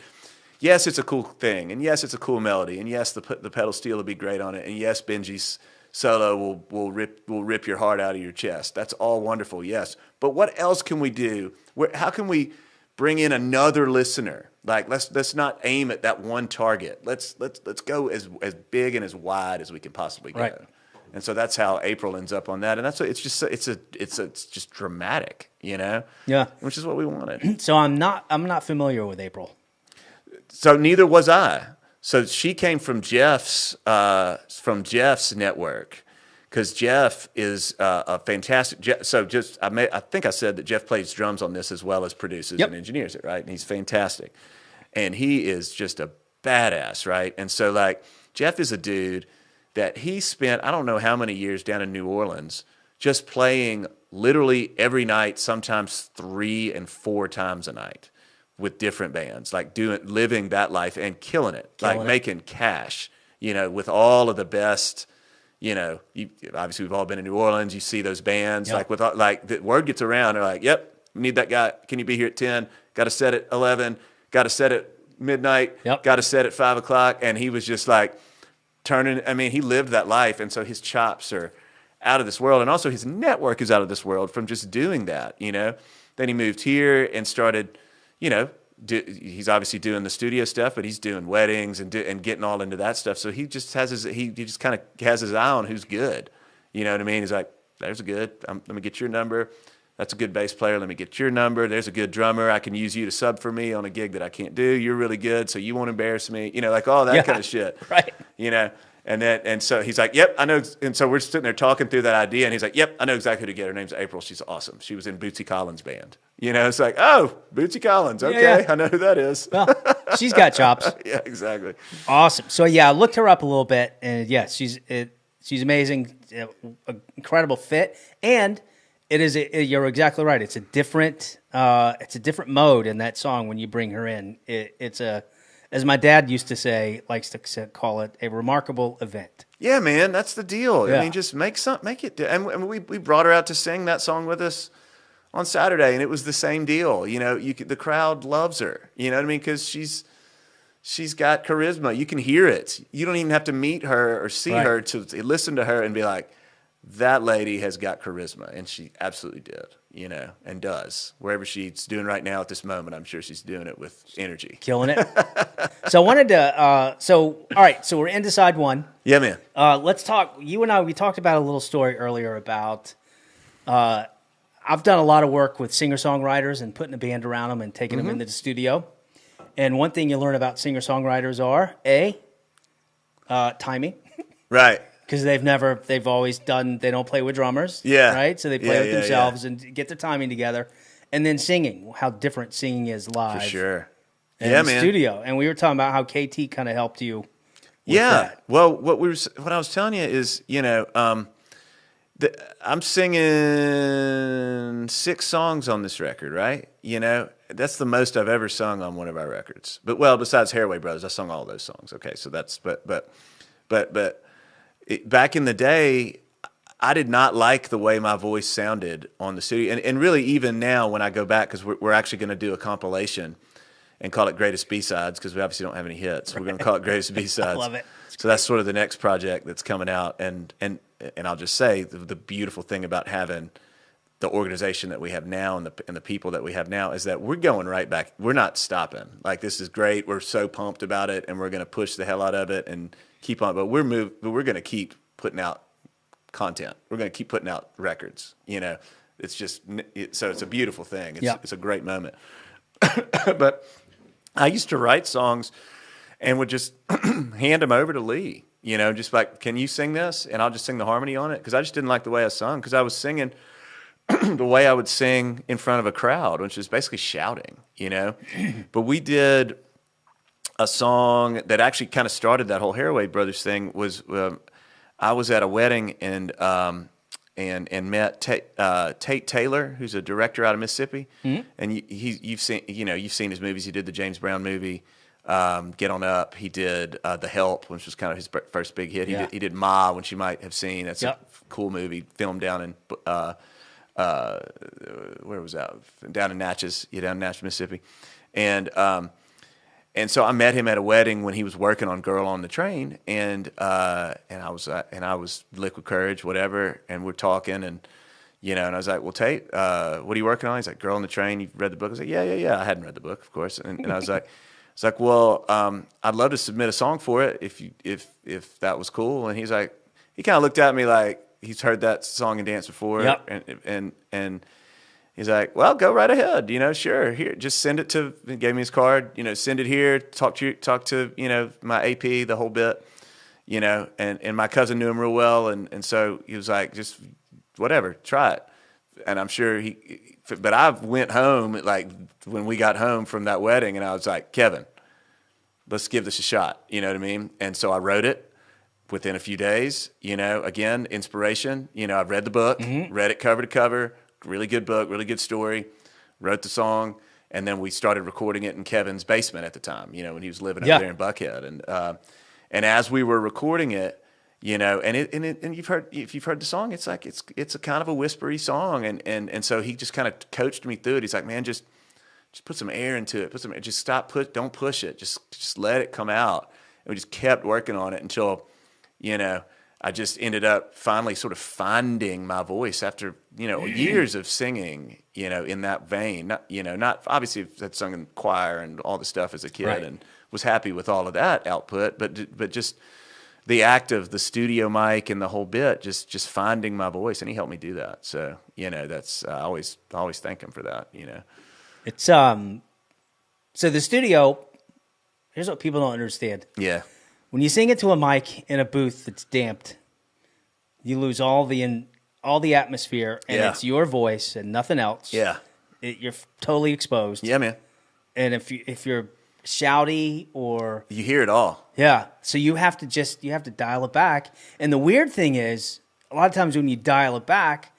Yes, it's a cool thing, and yes, it's a cool melody, and yes, the pedal steel will be great on it, and yes, Benji's solo will rip your heart out of your chest. That's all wonderful, yes. But what else can we do? How can we bring in another listener? Like let's not aim at that one target. Let's go as big and as wide as we can possibly go. Right. And so that's how April ends up on that, and it's just dramatic, Yeah. Which is what we wanted. So I'm not familiar with April. So neither was I. So she came from Jeff's network, because Jeff is a fantastic. So I think I said that Jeff plays drums on this as well as produces and engineers it, right? And he's fantastic, and he is just a badass, right? And so like Jeff is a dude that he spent I don't know how many years down in New Orleans just playing literally every night, sometimes 3 and 4 times a night, with different bands, like living that life and killing it, making cash, with all of the best, obviously we've all been in New Orleans. You see those bands, the word gets around. They're like, yep, we need that guy. Can you be here at 10? Got to set at 11. Got to set at midnight. Got to set at 5 o'clock. And he was just like he lived that life. And so his chops are out of this world. And also his network is out of this world from just doing that, Then he moved here and started, he's obviously doing the studio stuff, but he's doing weddings and getting all into that stuff. So he just has he just kind of has his eye on who's good. You know what I mean? He's like, there's a good, let me get your number. That's a good bass player. Let me get your number. There's a good drummer. I can use you to sub for me on a gig that I can't do. You're really good, so you won't embarrass me. Like all that kind of shit. Right. And so he's like, yep, I know. And so we're sitting there talking through that idea, and he's like, yep, I know exactly who to get. Her name's April. She's awesome. She was in Bootsy Collins' band. It's like, oh, Bootsy Collins. Okay, I know who that is. Well, she's got chops. Yeah, exactly. Awesome. So I looked her up a little bit, and she's amazing, incredible fit, and you're exactly right. It's a different mode in that song when you bring her in. It's a as my dad used to say, likes to call it a remarkable event. Yeah, man, that's the deal. Yeah. I mean, just make it. And we brought her out to sing that song with us on Saturday, and it was the same deal. You know, the crowd loves her. You know what I mean? Because she's got charisma. You can hear it. You don't even have to meet her or see her to listen to her and be like, that lady has got charisma, and she absolutely did. You know, and does. Wherever she's doing right now at this moment, I'm sure she's doing it with energy. Killing it. So I wanted to, all right, so we're into side one. Yeah, man. Let's talk, you and I, we talked about a little story earlier about, I've done a lot of work with singer-songwriters and putting a band around them and taking them into the studio. And one thing you learn about singer-songwriters are, timing. Right. Because they've always done, they don't play with drummers. Yeah. Right? So they play with themselves and get the timing together. And then singing, how different singing is live. For sure. In the studio. And we were talking about how KT kind of helped you with that. Well, what I was telling you is, you know, I'm singing 6 songs on this record, right? You know, that's the most I've ever sung on one of our records. But, well, besides Haraway Brothers, I sung all those songs. Okay, so that's, but back in the day, I did not like the way my voice sounded on the studio. And really, even now, when I go back, because we're actually going to do a compilation and call it Greatest B-Sides, because we obviously don't have any hits. We're going to call it Greatest B-Sides. I love it. So that's sort of the next project that's coming out. And I'll just say the beautiful thing about having the organization that we have now and the people that we have now is that we're going right back. We're not stopping. Like, this is great. We're so pumped about it, and we're going to push the hell out of it and keep on. But we're going to keep putting out content. We're going to keep putting out records. You know, it's just so it's a beautiful thing. It's a great moment. But I used to write songs and would just hand them over to Lee. You know, just like, can you sing this? And I'll just sing the harmony on it, because I just didn't like the way I sung, because I was singing the way I would sing in front of a crowd, which is basically shouting. You know, but we did a song that actually kind of started that whole Haraway Brothers thing. Was I was at a wedding and met Tate Taylor, who's a director out of Mississippi, and you've seen his movies. He did the James Brown movie, Get On Up. He did The Help, which was kind of his first big hit. He did Ma, which you might have seen. That's a cool movie, filmed down in where was that? Down in Natchez, Mississippi, and so I met him at a wedding when he was working on Girl on the Train, and I was Liquid Courage, whatever, and we're talking, and you know, and I was like, well, Tate, what are you working on? He's like, Girl on the Train. You've read the book? I was like, yeah. I hadn't read the book, of course, and I was like, well, I'd love to submit a song for it if that was cool. And he's like, he kind of looked at me like he's heard that song and dance before, and he's like, well, go right ahead. You know, sure. Here, just send it to. He gave me his card. You know, send it here. Talk to you know, my AP, the whole bit. You know, and my cousin knew him real well, and so he was like, just whatever, try it. And I'm sure but I went home like when we got home from that wedding, and I was like, Kevin, let's give this a shot. You know what I mean? And so I wrote it within a few days. You know, again, inspiration. You know, I read the book, read it cover to cover. Really good book, really good story. Wrote the song, and then we started recording it in Kevin's basement at the time. You know, when he was living over there in Buckhead, and as we were recording it, you know, and if you've heard the song, it's like it's a kind of a whispery song, and so he just kind of coached me through it. He's like, man, just put some air into it. Just don't push it. Just let it come out. And we just kept working on it until, you know, I just ended up finally sort of finding my voice after, you know, years of singing, you know, in that vein. Not obviously I'd sung in choir and all the stuff as a kid, and was happy with all of that output, but just the act of the studio mic and the whole bit, just finding my voice, and he helped me do that. So, you know, that's I always thank him for that. You know, it's so the studio. Here's what people don't understand. Yeah. When you sing it to a mic in a booth that's damped, you lose all the atmosphere, and it's your voice and nothing else. Yeah, you're totally exposed. Yeah, man. And if you're shouty or you hear it all. Yeah, so you have to dial it back. And the weird thing is, a lot of times when you dial it back,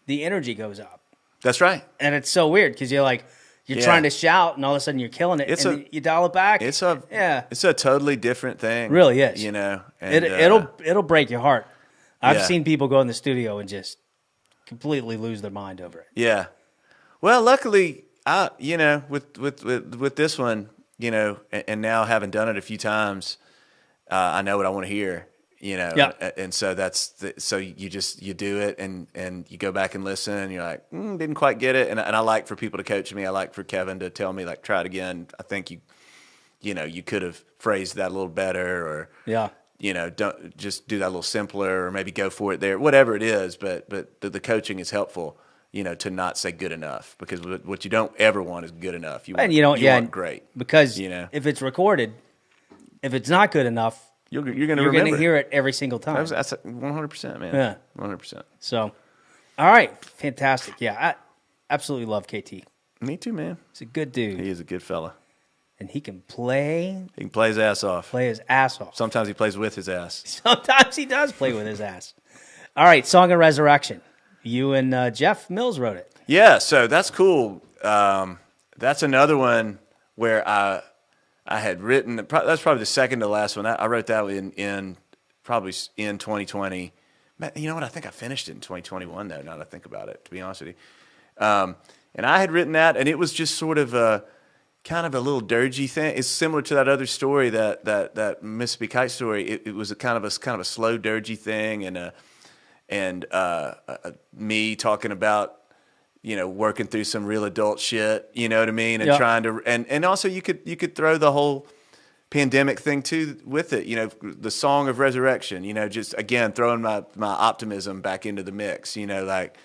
the energy goes up. That's right. And it's so weird because you're like, You're trying to shout, and all of a sudden you're killing it, and you dial it back. It's a totally different thing. Really is. You know, and, it'll break your heart. I've seen people go in the studio and just completely lose their mind over it. Yeah. Well, luckily, with this one, you know, and now having done it a few times, I know what I want to hear. You know, and so so you do it and you go back and listen and you're like, didn't quite get it. And I like for people to coach me. I like for Kevin to tell me, like, try it again. I think you could have phrased that a little better, or, you know, don't just do that a little simpler, or maybe go for it there, whatever it is. But the coaching is helpful, you know, to not say good enough, because what you don't ever want is good enough. You want great. Because, you know, if it's recorded, if it's not good enough, you're going to hear it every single time. That's 100%, man. Yeah. 100%. So, all right. Fantastic. Yeah, I absolutely love KT. Me too, man. He's a good dude. He is a good fella. And he can play. He can play his ass off. Sometimes he plays with his ass. Sometimes he does play with his ass. All right, Song of Resurrection. You and Jeff Mills wrote it. Yeah, so that's cool. That's another one where I had written. That's probably the second to last one. I wrote that in 2020. You know what? I think I finished it in 2021, though, now that I think about it, to be honest with you. And I had written that, and it was just sort of a kind of a little dirgy thing. It's similar to that other story, that Mississippi Kite story. It was a kind of a slow, dirgy thing, and me talking about, you know, working through some real adult shit, you know what I mean? And trying to, and also you could throw the whole pandemic thing too with it, you know, the Song of Resurrection, you know, just again, throwing my optimism back into the mix, you know, like,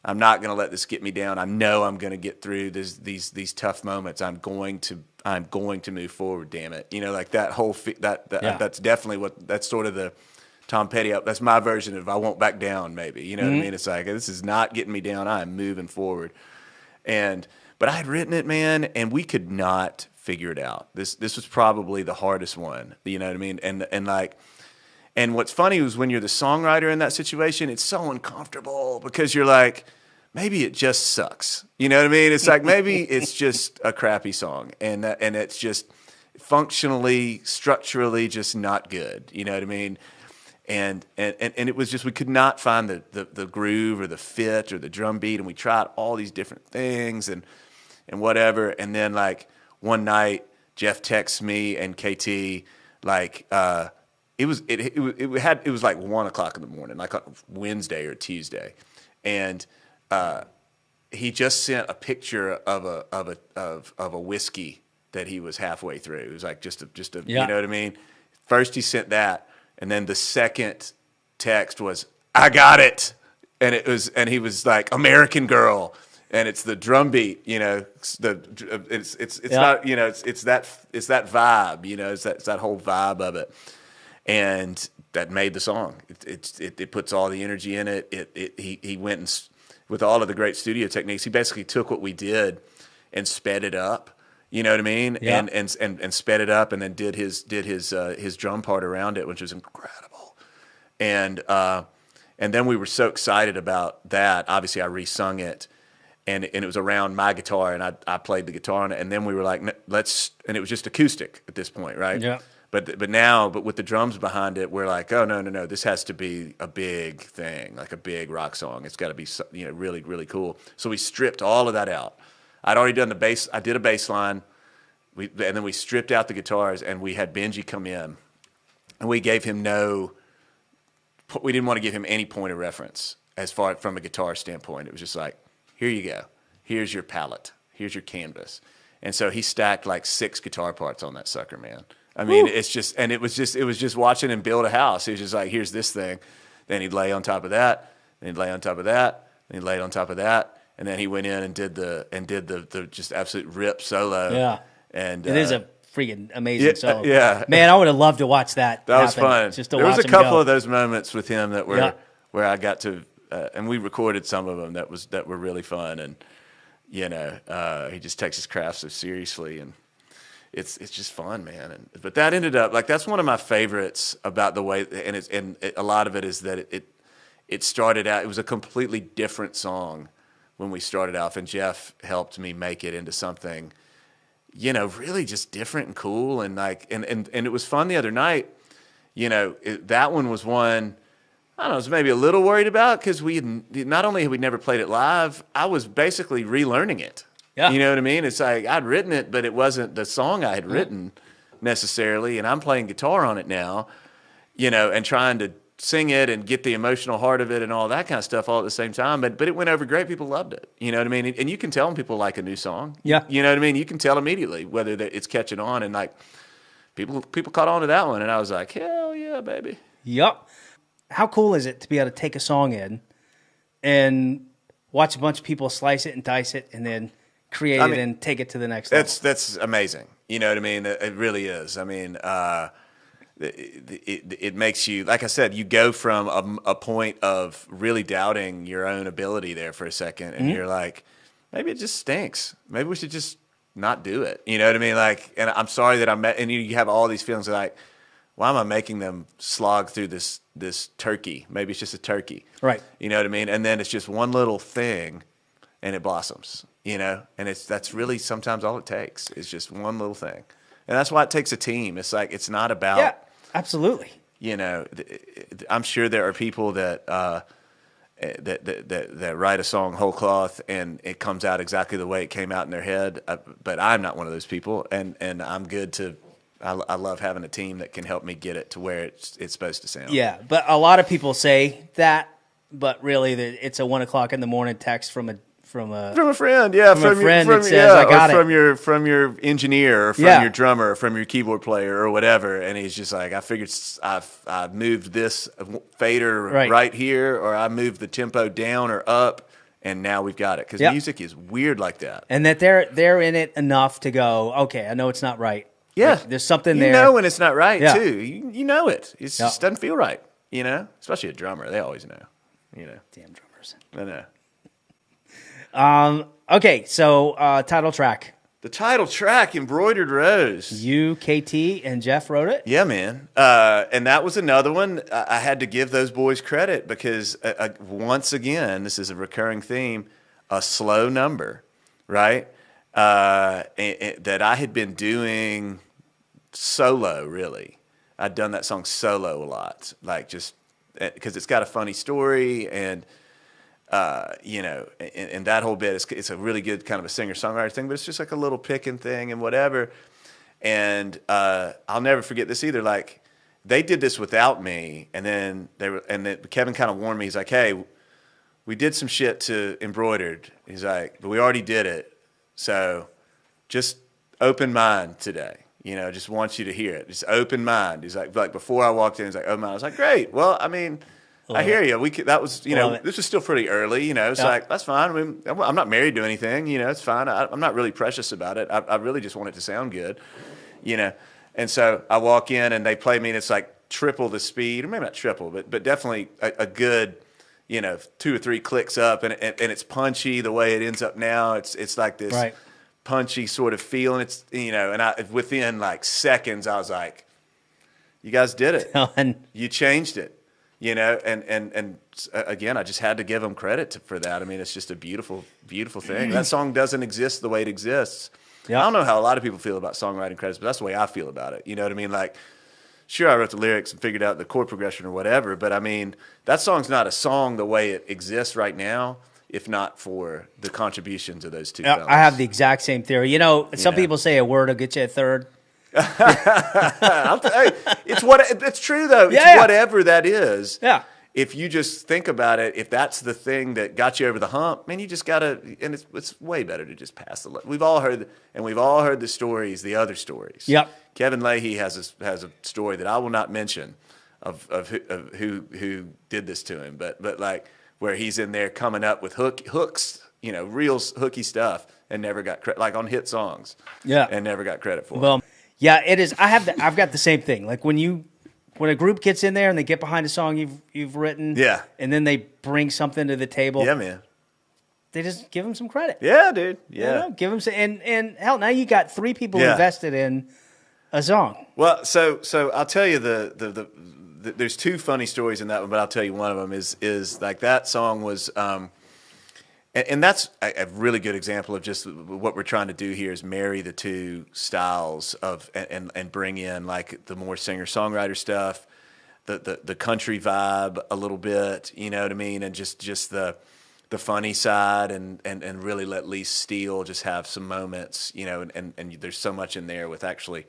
I'm not going to let this get me down. I know I'm going to get through these tough moments. I'm going to move forward, damn it. You know, like that whole, that's definitely that's sort of the Tom Petty, that's my version of I won't back down, maybe. You know what I mean? It's like, this is not getting me down. I am moving forward. But I had written it, man, and we could not figure it out. This was probably the hardest one. You know what I mean? And what's funny is when you're the songwriter in that situation, it's so uncomfortable because you're like, maybe it just sucks. You know what I mean? It's like, maybe it's just a crappy song, and it's just functionally, structurally just not good. You know what I mean? And it was just, we could not find the groove or the fit or the drum beat, and we tried all these different things and whatever. And then, like, one night, Jeff texts me and KT, like, it was like 1 o'clock in the morning, like on Wednesday or Tuesday, and he just sent a picture of a whiskey that he was halfway through. It was like just a you know what I mean? First he sent that. And then the second text was, I got it. And he was like, American Girl. And it's the drum beat, you know, it's not, you know, it's that vibe, you know, it's that whole vibe of it. And that made the song. It puts all the energy in it. He went and, with all of the great studio techniques, he basically took what we did and sped it up. You know what I mean? Yeah. And sped it up, and then did his drum part around it, which was incredible. And then we were so excited about that. Obviously, I resung it, and it was around my guitar, and I played the guitar on it. And then we were like, and it was just acoustic at this point, right? Yeah. But with the drums behind it, we're like, oh no, this has to be a big thing, like a big rock song. It's got to be, you know, really, really cool. So we stripped all of that out. I'd already done the bass. I did a bass line, and then we stripped out the guitars, and we had Benji come in, and we gave him we didn't want to give him any point of reference as far from a guitar standpoint. It was just like, here you go. Here's your palette. Here's your canvas. And so he stacked like 6 guitar parts on that sucker, man. I mean, it's just, and it was just watching him build a house. He was just like, here's this thing. Then he'd lay on top of that, then he'd lay on top of that, then he'd lay on top of that. And then he went in and did the just absolute rip solo. Yeah, and it is a freaking amazing solo. Yeah, man, I would have loved to watch that. That was fun. Just to there watch was a couple go. of those moments with him that were where I got to, and we recorded some of them that were really fun. And you know, he just takes his craft so seriously, and it's just fun, man. But that ended up like that's one of my favorites about the way, and a lot of it is that it started out. It was a completely different song when we started off, and Jeff helped me make it into something, really just different and cool. And like, and it was fun the other night. That one was one I don't know, I was maybe a little worried about because not only had we never played it live, I was basically relearning it. Yeah. You know what I mean? It's like I'd written it, but it wasn't the song I had written necessarily, and I'm playing guitar on it now, and trying to sing it and get the emotional heart of it and all that kind of stuff all at the same time. But it went over great. People loved it. You know what I mean? And you can tell when people like a new song. Yeah. You know what I mean? You can tell immediately whether it's catching on, and like people caught on to that one, and I was like, hell yeah, baby. Yup. How cool is it to be able to take a song in and watch a bunch of people slice it and dice it and then create it and take it to the next level? That's amazing. You know what I mean? It really is. I mean, it makes you, like I said, you go from a point of really doubting your own ability there for a second, and you're like, maybe it just stinks. Maybe we should just not do it. You know what I mean? Like, and I'm sorry that and you have all these feelings of like, why am I making them slog through this turkey? Maybe it's just a turkey. Right. You know what I mean? And then it's just one little thing and it blossoms, and that's really sometimes all it takes is just one little thing. And that's why it takes a team. It's like, it's not about, yeah, absolutely. I'm sure there are people that write a song whole cloth and it comes out exactly the way it came out in their head. But I'm not one of those people, and I'm good to. I love having a team that can help me get it to where it's supposed to sound. Yeah, but a lot of people say that, but really it's a 1:00 in the morning text from a friend, yeah, from a friend that says, I got it. From your engineer, or from your drummer, or from your keyboard player, or whatever, and he's just like, I figured I moved this fader right here, or I moved the tempo down or up, and now we've got it. Because music is weird like that, and that they're in it enough to go, okay, I know it's not right. Yeah, like, there's something there. You know when it's not right too. You know it. It just doesn't feel right. Especially a drummer, they always know. Damn drummers. I know. Okay, so title track. The title track, Embroidered Rose. You, KT, and Jeff wrote it? Yeah, man. And that was another one. I had to give those boys credit because, once again, this is a recurring theme, a slow number, right? That I had been doing solo, really. I'd done that song solo a lot, like just because it's got a funny story and and that whole bit, it's a really good kind of a singer-songwriter thing, but it's just like a little picking thing and whatever. And I'll never forget this either. Like, they did this without me, and then Kevin kind of warned me. He's like, "Hey, we did some shit to Embroidered." He's like, "But we already did it, so just open mind today. Just want you to hear it. Just open mind." He's like before I walked in, he's like, "Open mind." I was like, "Great. Well, I mean." I hear you. That was, this was still pretty early, It's like, that's fine. I mean, I'm not married to anything, It's fine. I'm not really precious about it. I really just want it to sound good, And so I walk in and they play me, and it's like triple the speed, or maybe not triple, but definitely a good, 2 or 3 clicks up, and it's punchy the way it ends up now. It's like this punchy sort of feel, and it's and within like seconds I was like, you guys did it. You changed it. And again, I just had to give them credit for that. I mean, it's just a beautiful, beautiful thing. That song doesn't exist the way it exists. Yep. I don't know how a lot of people feel about songwriting credits, but that's the way I feel about it. You know what I mean? Like, sure, I wrote the lyrics and figured out the chord progression or whatever, but I mean, that song's not a song the way it exists right now, if not for the contributions of those two fellas. I have the exact same theory. Some people say a word will get you a third. Hey, it's true though. It's whatever that is. Yeah. If you just think about it, if that's the thing that got you over the hump, man, you just gotta. And it's way better to just pass the. We've all heard the stories, the other stories. Yep. Kevin Leahy has a story that I will not mention of who did this to him, but like where he's in there coming up with hooks, real hooky stuff, and never got credit, like on hit songs. Yeah. And never got credit for. Well. Yeah, it is. I've got the same thing. Like when a group gets in there and they get behind a song you've written, and then they bring something to the table. Yeah, man. They just give them some credit. Yeah, dude. Yeah, give them some. And hell, now you got 3 people invested in a song. Well, so I'll tell you there's 2 funny stories in that one, but I'll tell you one of them is like that song was And that's a really good example of just what we're trying to do here is marry the two styles of and bring in like the more singer-songwriter stuff, the country vibe a little bit, you know what I mean, and just the funny side and really let Lee Steele just have some moments, you know, and there's so much in there with actually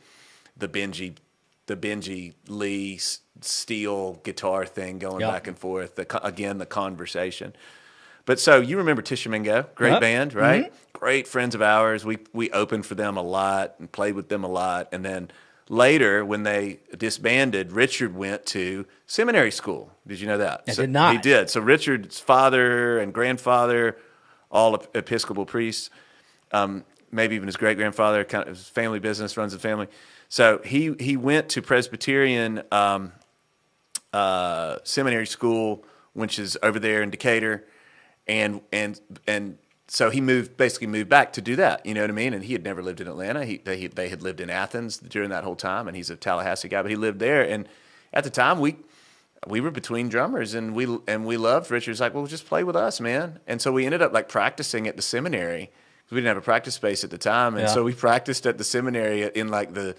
the Benji Lee Steele guitar thing going back and forth, the conversation. But so you remember Tishomingo, great band, right? Mm-hmm. Great friends of ours. We opened for them a lot and played with them a lot. And then later, when they disbanded, Richard went to seminary school. Did you know that? I did not. He did. So Richard's father and grandfather, all Episcopal priests, maybe even his great-grandfather, kind of his family business, runs the family. So he went to Presbyterian seminary school, which is over there in Decatur. And so he basically moved back to do that, you know what I mean? And he had never lived in Atlanta. They had lived in Athens during that whole time, and he's a Tallahassee guy, but he lived there. And at the time, we were between drummers, and we loved Richard's like, well, just play with us, man. And so we ended up like practicing at the seminary because we didn't have a practice space at the time, and so we practiced at the seminary in like the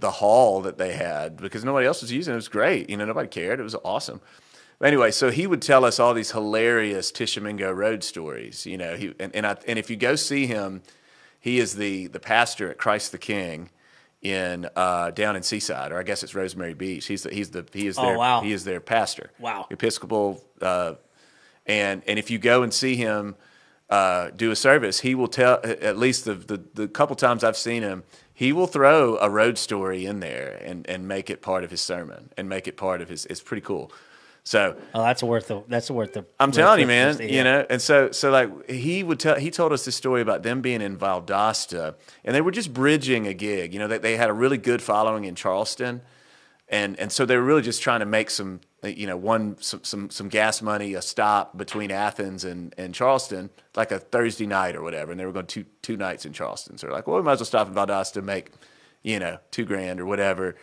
hall that they had because nobody else was using it. It was great, you know, nobody cared. It was awesome. Anyway, so he would tell us all these hilarious Tishomingo Road stories, you know. And if you go see him, he is the pastor at Christ the King in down in Seaside, or I guess it's Rosemary Beach. He is their pastor. Wow. Episcopal. And if you go and see him do a service, he will tell, at least the couple times I've seen him, he will throw a road story in there and make it part of his sermon and make it part of his. It's pretty cool. So that's worth the. I'm telling you, man. You know, and so like he told us this story about them being in Valdosta, and they were just bridging a gig. You know, they had a really good following in Charleston, and so they were really just trying to make some, you know, some gas money, a stop between Athens and Charleston, like a Thursday night or whatever. And they were going two nights in Charleston, so they're like, well, we might as well stop in Valdosta, make, you know, $2,000 or whatever,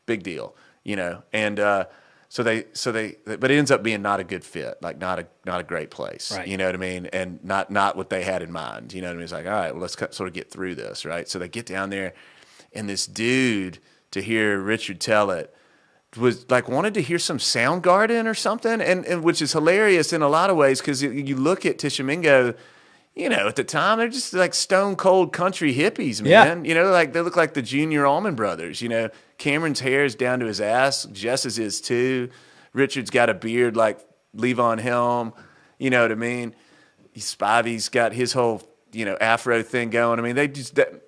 big deal, you know, and. So they, but it ends up being not a good fit, like not a great place, right. You know what I mean, and not what they had in mind, you know what I mean. It's like, all right, well, let's sort of get through this, right? So they get down there, and this dude, to hear Richard tell it, was like wanted to hear some Soundgarden or something, and which is hilarious in a lot of ways because you look at Tishomingo. You know, at the time, they're just like stone cold country hippies, man. Yeah. You know, like they look like the Junior Allman Brothers. You know, Cameron's hair is down to his ass. Jess's is too. Richard's got a beard like Levon Helm. You know what I mean? Spivey's got his whole, you know, afro thing going. I mean,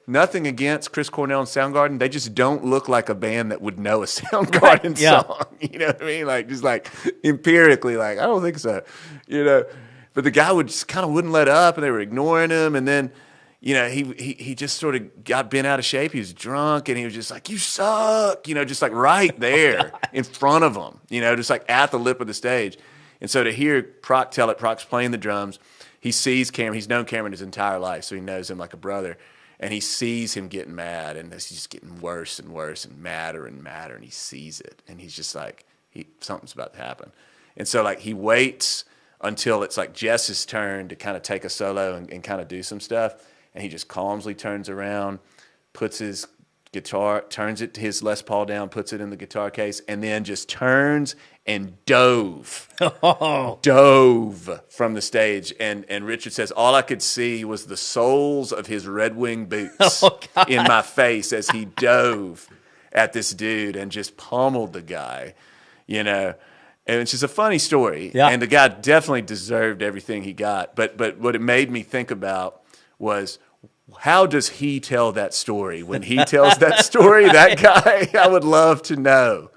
nothing against Chris Cornell and Soundgarden. They just don't look like a band that would know a Soundgarden song. You know what I mean? Like, just like empirically, like, I don't think so. You know? But the guy just kind of wouldn't let up, and they were ignoring him. And then, you know, he just sort of got bent out of shape. He was drunk, and he was just like, "You suck," you know, just like right there in front of him, you know, just like at the lip of the stage. And so to hear Proc tell it, Proc's playing the drums. He sees Cameron. He's known Cameron his entire life, so he knows him like a brother. And he sees him getting mad, and he's just getting worse and worse and madder, and he sees it. And he's just like, something's about to happen. And so, like, he waits until it's like Jess's turn to kind of take a solo and kind of do some stuff. And he just calmly turns around, puts his guitar, turns it to his Les Paul down, puts it in the guitar case, and then just turns and dove from the stage. And Richard says, all I could see was the soles of his Red Wing boots in my face as he dove at this dude and just pummeled the guy, you know. And it's just a funny story. Yeah. And the guy definitely deserved everything he got. But what it made me think about was, how does he tell that story? When he tells that story, that guy, I would love to know.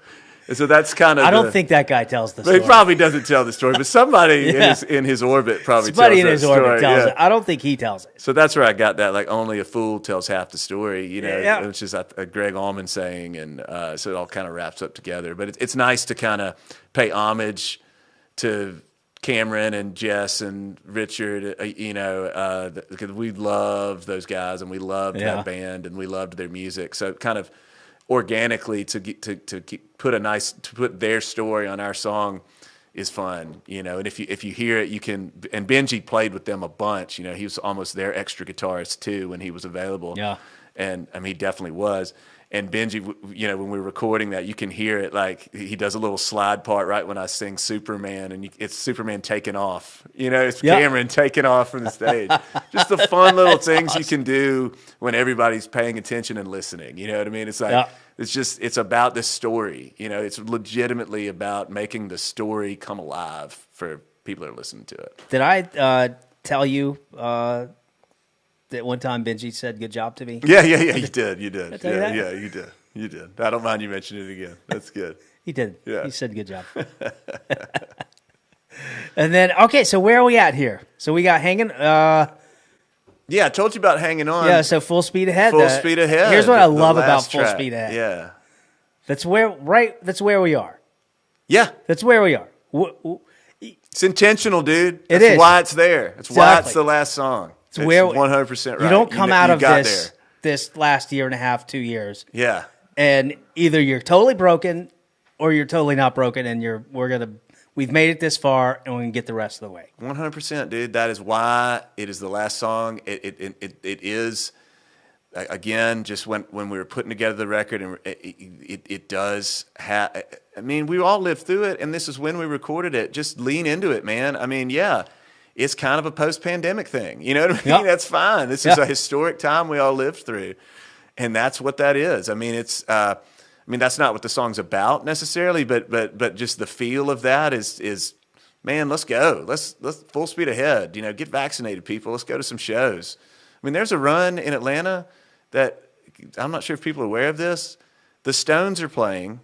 And so that's kind of I don't think that guy tells the story. He probably doesn't tell the story, but somebody in his orbit probably tells in his orbit tells it. I don't think he tells it. So that's where I got that, like, only a fool tells half the story, you know, which is a Gregg Allman saying, and so it all kind of wraps up together. But it's nice to kind of pay homage to Cameron and Jess and Richard, you know, because we loved those guys, and we loved that band, and we loved their music. So kind of organically to put their story on our song is fun, you know. And if you hear it, you can. And Benji played with them a bunch. You know, he was almost their extra guitarist too when he was available. Yeah. And I mean, he definitely was. And Benji, you know, when we were recording that, you can hear it, like he does a little slide part right when I sing Superman, and it's Superman taking off. You know, it's Cameron taking off from the stage. Just the fun little things you can do when everybody's paying attention and listening. You know what I mean? It's like it's about the story. You know, it's legitimately about making the story come alive for people that are listening to it. Did I tell you that one time Benji said "good job" to me? Yeah, you did. You tell you that? You did. I don't mind you mentioning it again. That's good. He did. Yeah. He said "good job." And then, okay, so where are we at here? So we got hanging. Yeah, I told you about hanging on. Yeah, so full speed ahead. Full speed ahead. Here's what I love the about last full track. speed ahead. Yeah. That's where we are. Yeah. That's where we are. It's intentional, dude. It That's is. why it's there. That's why Exactly. it's the last song. It's where 100% right. You don't come out of got this last year and a half, 2 years. Yeah. And either you're totally broken or you're totally not broken, and we've made it this far, and we can get the rest of the way. 100%, dude. That is why it is the last song. It is, again, just when we were putting together the record, and it does have. I mean, we all lived through it, and this is when we recorded it. Just lean into it, man. I mean, yeah, it's kind of a post-pandemic thing. You know what I mean? Yep. That's fine. This is a historic time we all lived through, and that's what that is. I mean, it's. I mean, that's not what the song's about necessarily, but just the feel of that is, man, let's go. Let's full speed ahead. You know, get vaccinated, people. Let's go to some shows. I mean, there's a run in Atlanta that I'm not sure if people are aware of this. The Stones are playing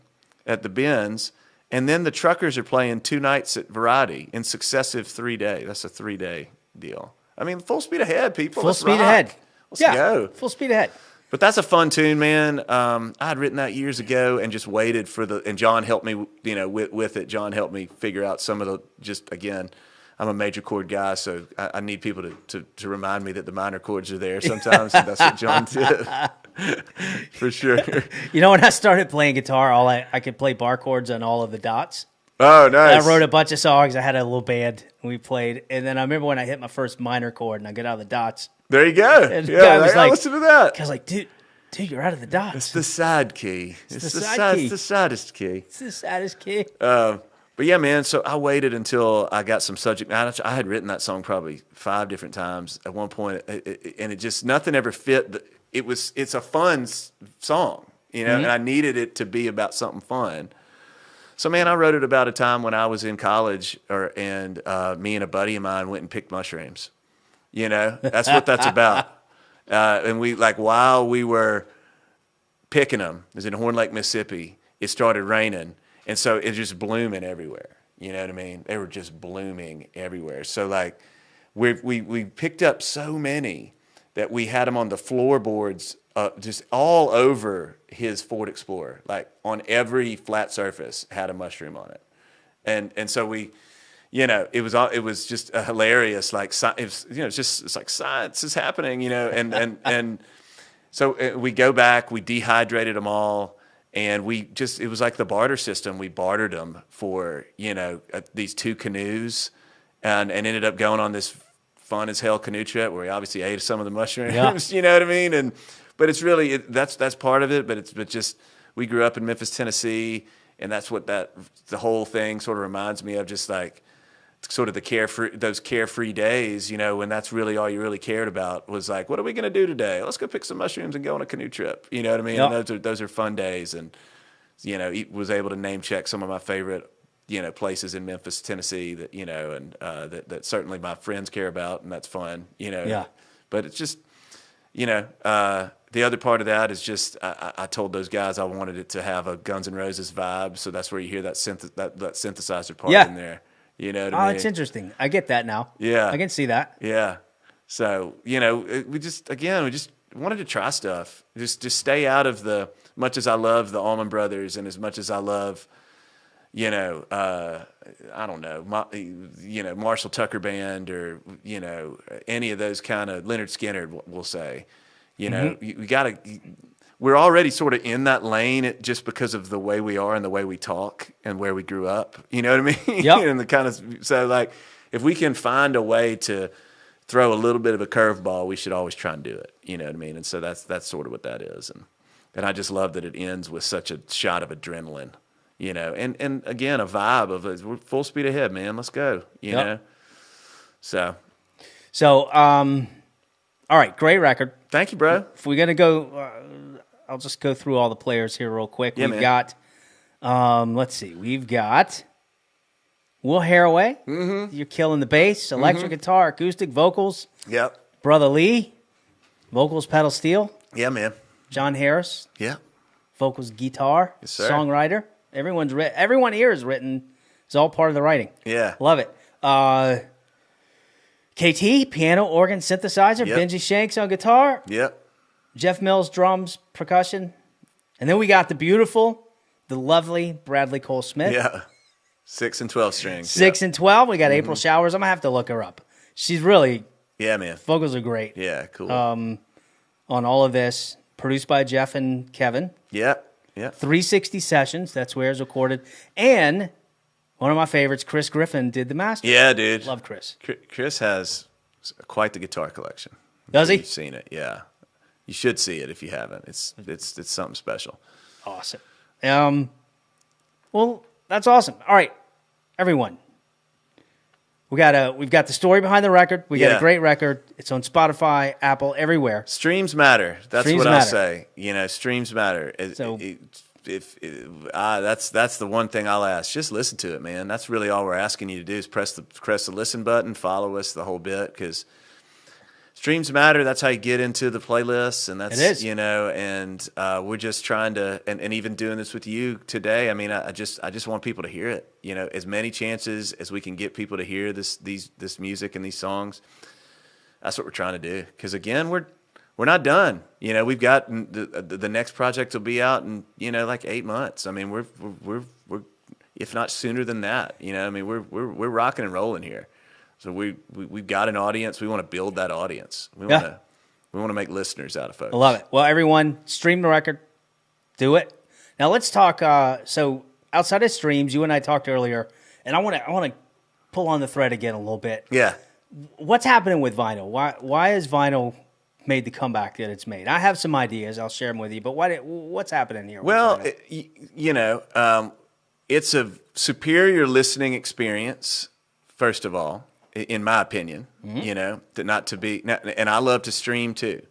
at the Benz, and then the Truckers are playing 2 nights at Variety in successive 3 days. That's a 3-day deal. I mean, full speed ahead, people. Full Let's speed rock. ahead. Let's go. Full speed ahead. But that's a fun tune, man. I had written that years ago and just waited for and Jon helped me, you know, with it. Jon helped me figure out some of again, I'm a major chord guy, so I need people to remind me that the minor chords are there sometimes, and that's what Jon did. For sure. You know, when I started playing guitar, I could play bar chords on all of the dots. Oh, nice. I wrote a bunch of songs. I had a little band, and we played. And then I remember when I hit my first minor chord, and I get out of the dots. There you go. And Yeah, was like, listen to that. I was like, dude, you're out of the dots. It's the side key. It's the side key. It's the saddest key. It's the saddest key. But yeah, man, so I waited until I got some subject matter. I had written that song probably 5 different times at one point, and it just, nothing ever fit. It's a fun song, you know, and I needed it to be about something fun. So, man, I wrote it about a time when I was in college, and me and a buddy of mine went and picked mushrooms. You know, that's what that's about. And we, like, while we were picking them, it was in Horn Lake, Mississippi, it started raining. And so it was just blooming everywhere. You know what I mean? They were just blooming everywhere. So, like, we picked up so many that we had them on the floorboards, just all over his Ford Explorer. Like, on every flat surface had a mushroom on it. And so we, you know, it was just a hilarious, like, it's like science is happening, you know. And so we go back, we dehydrated them all. And it was like the barter system. We bartered them for, you know, these 2 canoes, and ended up going on this fun as hell canoe trip where we obviously ate some of the mushrooms, you know what I mean? But it's really, that's part of it, but just, we grew up in Memphis, Tennessee, and that's what the whole thing sort of reminds me of, just like, sort of those carefree days, you know, when that's really all you really cared about was like, what are we going to do today? Let's go pick some mushrooms and go on a canoe trip. You know what I mean? Yep. And those are fun days. And, you know, he was able to name check some of my favorite, you know, places in Memphis, Tennessee that, you know, and that certainly my friends care about, and that's fun, you know. Yeah. But it's just, you know, the other part of that is just, I told those guys I wanted it to have a Guns N' Roses vibe, so that's where you hear that synthesizer part in there. You know what I mean? Oh, it's interesting. I get that now. Yeah. I can see that. Yeah. So, you know, we just wanted to try stuff. Just stay out of much as I love the Allman Brothers, and as much as I love, you know, I don't know, you know, Marshall Tucker Band, or, you know, any of those kind of, Leonard Skinner, we'll say, you know, we got to, we're already sort of in that lane just because of the way we are and the way we talk and where we grew up. You know what I mean? Yep. And the kind of, so like, if we can find a way to throw a little bit of a curveball, we should always try and do it. You know what I mean? And so that's sort of what that is. And I just love that it ends with such a shot of adrenaline, you know, and again, a vibe of we're full speed ahead, man. Let's go, you know? So, all right, great record. Thank you, bro. If we're going to go, I'll just go through all the players here real quick. Yeah, We've got, let's see, we've got Will Haraway. Mm-hmm. You're killing the bass, electric guitar, acoustic, vocals. Yep. Brother Lee, vocals, pedal steel. Yeah, man. Jon Harris, Yeah. vocals, guitar, Yes, sir. songwriter. Everyone here is written. It's all part of the writing. Yeah. Love it. KT, piano, organ, synthesizer. Yep. Benji Shanks on guitar. Yep. Jeff Mills, drums, percussion. And then we got the lovely Bradley Cole Smith. Yeah. 6 and 12 strings. 6 and 12. We got April Showers. I'm going to have to look her up. She's really, Yeah, man. vocals are great. Yeah, cool. On all of this. Produced by Jeff and Kevin. Yep. Yeah. 360 sessions. That's where it's recorded. And one of my favorites, Chris Griffin, did the master. Yeah, dude. Love Chris. Chris has quite the guitar collection. Does he? You've seen it, yeah. You should see it if you haven't. It's something special. Awesome. Well, that's awesome. All right, everyone. We've got the story behind the record. We got a great record. It's on Spotify, Apple, everywhere. Streams matter. That's Streams what I'll matter. say. You know, streams matter. So- That's the one thing I'll ask. Just listen to it, man. That's really all we're asking you to do is press the listen button, follow us the whole bit, because streams matter. That's how you get into the playlists, and that's It is. you know. And we're just trying to, and even doing this with you today. I mean, I just want people to hear it. You know, as many chances as we can get people to hear this music and these songs. That's what we're trying to do. Because again, we're not done. You know, we've got the next project will be out in, you know, like 8 months. I mean, we're if not sooner than that. You know, I mean, we're rocking and rolling here. So we've got an audience. We want to build that audience. We want to make listeners out of folks. I love it. Well, everyone, stream the record. Do it. Now let's talk. So outside of streams, you and I talked earlier, and I want to pull on the thread again a little bit. Yeah. What's happening with vinyl? Why has vinyl made the comeback that it's made? I have some ideas. I'll share them with you. But what's happening here? Well, you know, it's a superior listening experience, first of all, in my opinion. You know, and I love to stream too.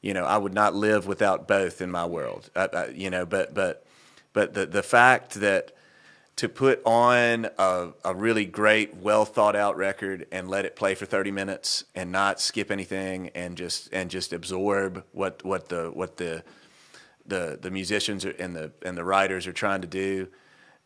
You know, I would not live without both in my world. You know, but the fact that to put on a really great, well thought out record and let it play for 30 minutes and not skip anything and just absorb what the musicians and the writers are trying to do,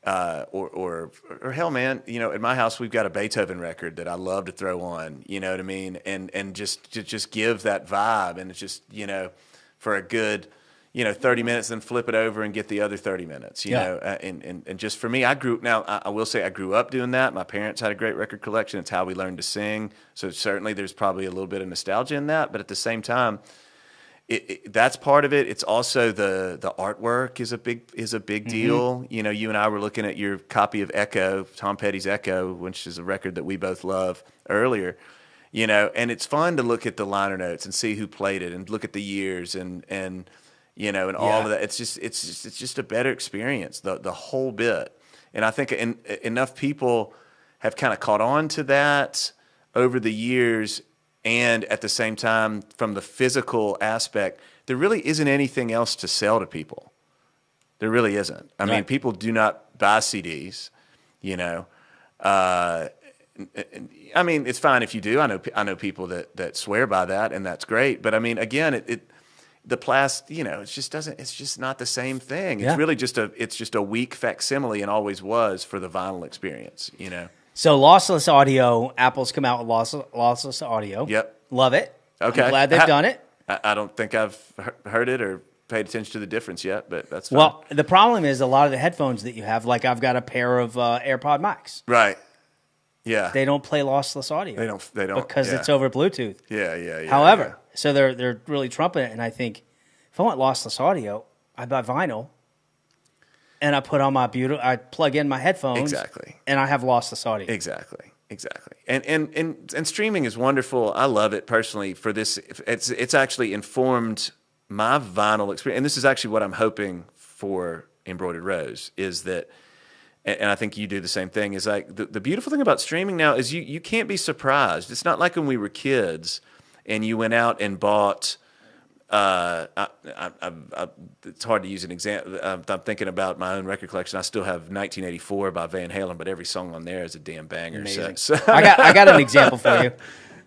or hell, man, you know, at my house we've got a Beethoven record that I love to throw on, you know what I mean, and just give that vibe, and it's just, you know, for a good, you know, 30 minutes, then flip it over and get the other 30 minutes, you know. And just for me, I will say I grew up doing that. My parents had a great record collection. It's how we learned to sing. So certainly there's probably a little bit of nostalgia in that. But at the same time, that's part of it. It's also the artwork is a big deal. You know, you and I were looking at your copy of Echo, Tom Petty's Echo, which is a record that we both love, earlier. You know, and it's fun to look at the liner notes and see who played it and look at the years and you know, and all of that. It's just a better experience, the whole bit. And I think enough people have kind of caught on to that over the years. And at the same time, from the physical aspect, there really isn't anything else to sell to people. There really isn't. I mean, people do not buy CDs, you know. I mean, it's fine if you do. I know people that swear by that, and that's great. But I mean, again, the plastic, you know, it's just not the same thing. It's really just a weak facsimile, and always was for the vinyl experience, you know. So lossless audio, Apple's come out with lossless audio. Yep. Love it. Okay. I'm glad they've done it. I don't think I've heard it or paid attention to the difference yet, but that's fine. Well, the problem is a lot of the headphones that you have, like I've got a pair of AirPod Max. Right. Yeah. They don't play lossless audio. They don't because it's over Bluetooth. Yeah. However, so they're really trumping it, and I think If I want lossless audio, I buy vinyl, and I put on I plug in my headphones. Exactly. And I have lossless audio. Exactly. And streaming is wonderful. I love it personally for this. It's actually informed my vinyl experience. And this is actually what I'm hoping for Embroidered Rose is that, and I think you do the same thing, is like the beautiful thing about streaming now is you can't be surprised. It's not like when we were kids and you went out and bought, it's hard to use an example. I'm thinking about my own record collection. I still have 1984 by Van Halen, but every song on there is a damn banger. Amazing. So. I got an example for you.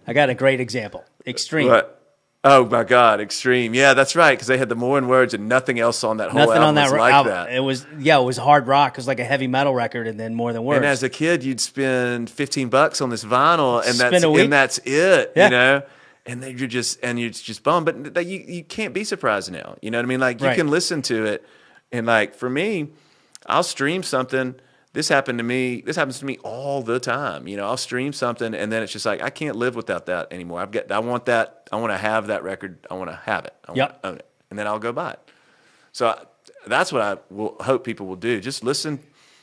I got a great example. Extreme. What? Oh my God, Extreme. Yeah, that's right. Because they had the More in Words and nothing else on that whole Nothing album on that was like album. that. It was hard rock. It was like a heavy metal record, and then More Than Words. And as a kid, you'd spend $15 on this vinyl, and that's it. Yeah. You know. And then you're just bummed. But you can't be surprised now. You know what I mean? Like you can listen to it, and like for me, I'll stream something. This happens to me all the time. You know, I'll stream something, and then it's just like I can't live without that anymore. I want that. I want to have that record. I want to have it. I want to own it, and then I'll go buy it. So that's what I will hope people will do. Just listen,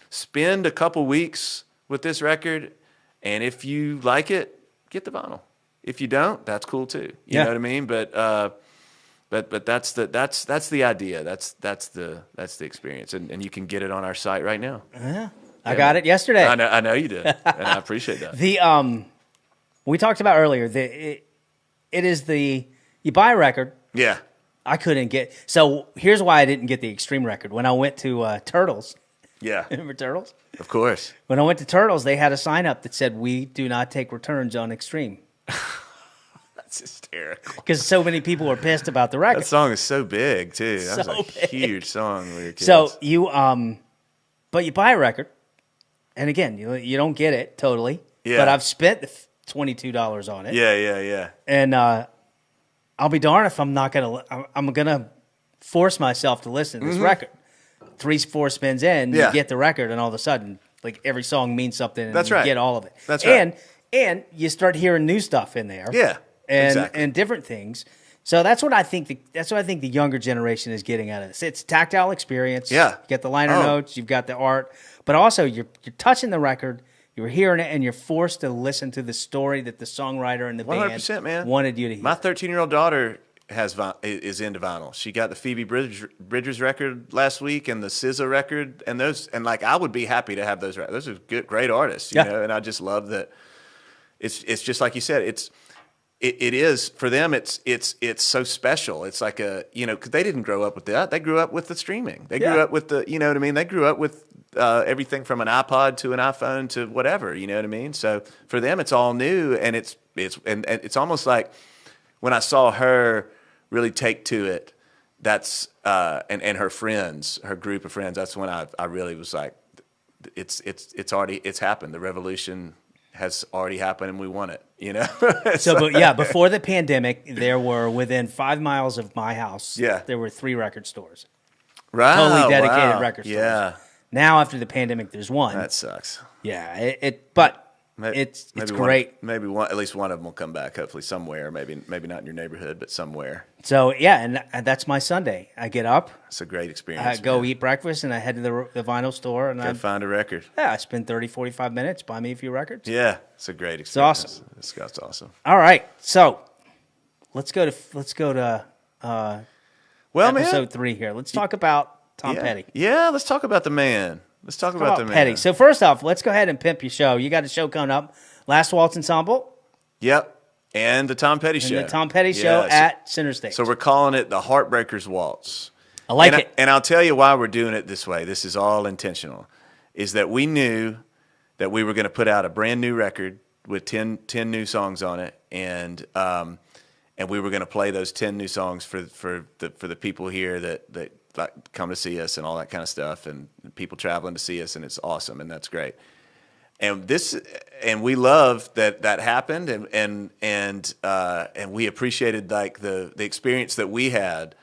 spend a couple weeks with this record, and if you like it, get the vinyl. If you don't, that's cool too. You know what I mean? But that's the idea. That's the experience, and you can get it on our site right now. Yeah. I got it yesterday. I know you did, and I appreciate that. We talked about earlier you buy a record. Yeah. I couldn't get, so here's why I didn't get the Extreme record. When I went to Turtles. Yeah. Remember Turtles? Of course. When I went to Turtles, they had a sign up that said, "We do not take returns on Extreme." That's hysterical. Because so many people were pissed about the record. That song is so big too. That was a big. huge song when we were kids. So but you buy a record, and again, you don't get it totally. Yeah. But I've spent the $22 on it. Yeah. And I'll be darned if I'm gonna force myself to listen to this record. 3-4 spins in, you get the record, and all of a sudden, like every song means something, and you get all of it. That's right. And you start hearing new stuff in there. Yeah. And different things. So that's what I think the younger generation is getting out of this. It's tactile experience. Yeah. You get the liner notes, you've got the art, but also you're touching the record, you're hearing it, and you're forced to listen to the story that the songwriter and the 100%, band man. wanted you to hear. My 13-year-old daughter is into vinyl. She got the Phoebe Bridgers record last week and the SZA record, and like I would be happy to have those records. Those are great artists, you know, and I just love that. It's just like you said. It is for them. It's so special. It's like because they didn't grow up with that. They grew up with the streaming. They grew up with the you know what I mean. They grew up with everything from an iPod to an iPhone to whatever. You know what I mean. So for them, it's all new, and it's almost like when I saw her really take to it. That's and her friends, her group of friends. That's when I really was like, it's happened. The revolution has already happened, and we want it, you know? Before the pandemic, there were within 5 miles of my house, there were 3 record stores. Right. Totally dedicated record stores. Yeah. Now, after the pandemic, there's one. That sucks. Yeah, but it's great. Maybe at least one of them will come back, hopefully somewhere. Maybe not in your neighborhood, but somewhere. So, yeah, and that's my Sunday. I get up. It's a great experience. I go eat breakfast, and I head to the vinyl store. And I find a record. Yeah, I spend 30, 45 minutes, buy me a few records. Yeah, it's a great experience. It's awesome. It's awesome. All right, so let's go to episode 3 here. Let's talk about Tom Petty. Yeah, let's talk about the man. Let's talk about the man. Petty. So first off, let's go ahead and pimp your show. You got a show coming up. Last Waltz Ensemble. Yep. And the Tom Petty Show. And the Tom Petty Show at Center Stage. So we're calling it the Heartbreakers Waltz. I like it. And I'll tell you why we're doing it this way. This is all intentional. Is that we knew that we were going to put out a brand new record with 10 new songs on it, and we were going to play those 10 new songs for the people here that like come to see us and all that kind of stuff, and people traveling to see us, and it's awesome, and that's great. And we love that happened, and we appreciated like the experience that we had,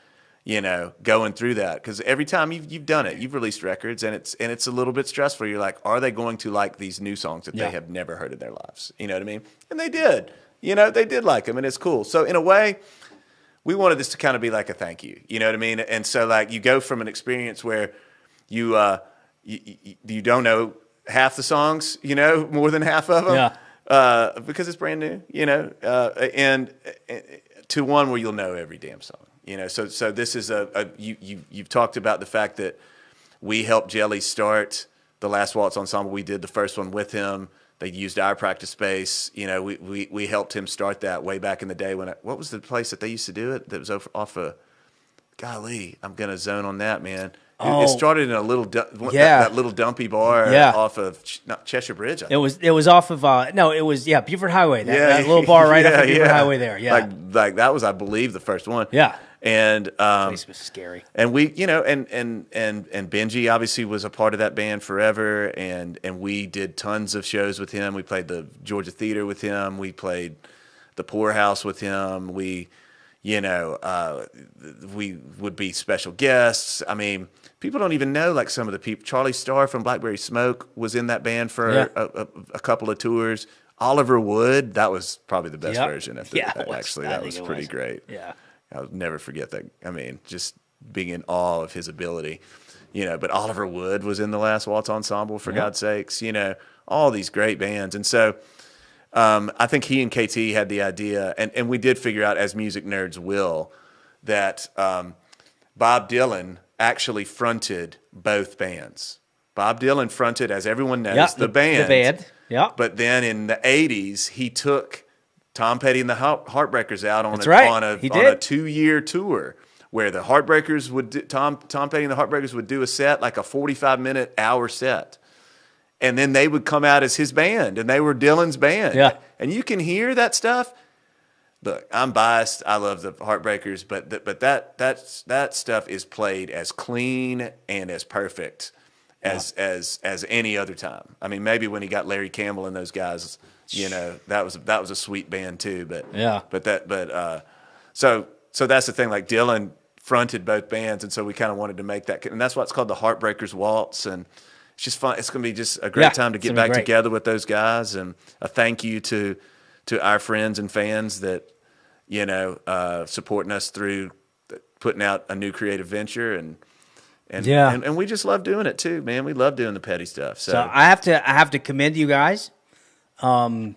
you know, going through that, because every time you've done it, you've released records, and it's a little bit stressful. You're like, are they going to like these new songs that they have never heard in their lives? You know what I mean? And they did. You know, they did like them, and it's cool. So in a way, we wanted this to kind of be like a thank you. You know what I mean? And so like you go from an experience where you don't know half the songs, more than half of them, because it's brand new, and to one where you'll know every damn song, So this is you've talked about the fact that we helped Jelly start the Last Waltz Ensemble. We did the first one with him. They used our practice space. We helped him start that way back in the day what was the place that they used to do it? That was off of, golly, I'm gonna zone on that, man. It started in a little that little dumpy bar off of not Cheshire Bridge. It was off of Buford Highway. That little bar right off of Buford Highway there. Yeah, like that was, I believe, the first one. Yeah, and the place was scary. And we, and Benji obviously was a part of that band forever, and we did tons of shows with him. We played the Georgia Theater with him. We played the Poorhouse with him. We would be special guests. I mean, people don't even know, like, some of the people. Charlie Starr from Blackberry Smoke was in that band for a couple of tours. Oliver Wood, that was probably the best version of that. Actually, that was pretty great. Yeah. I'll never forget that. I mean, just being in awe of his ability. But Oliver Wood was in the Last Waltz Ensemble, for God's sakes. All these great bands. And so I think he and KT had the idea, and we did figure out, as music nerds will, that Bob Dylan actually fronted both bands. Bob Dylan fronted, as everyone knows, the band. The band, yeah. But then in the 80s, he took Tom Petty and the Heartbreakers out on a 2-year tour where the Heartbreakers would Tom Petty and the Heartbreakers would do a set, like a 45-minute hour set. And then they would come out as his band, and they were Dylan's band. Yeah. And you can hear that stuff. Look, I'm biased. I love the Heartbreakers, but that stuff is played as clean and as perfect as any other time. I mean, maybe when he got Larry Campbell and those guys, that was a sweet band too. So that's the thing. Like, Dylan fronted both bands, and so we kind of wanted to make that, and that's why it's called the Heartbreakers Waltz. And it's just fun. It's going to be just a great time to get back together with those guys, and a thank you to our friends and fans that, supporting us through putting out a new creative venture, and we just love doing it too, man. We love doing the Petty stuff. So I have to commend you guys. You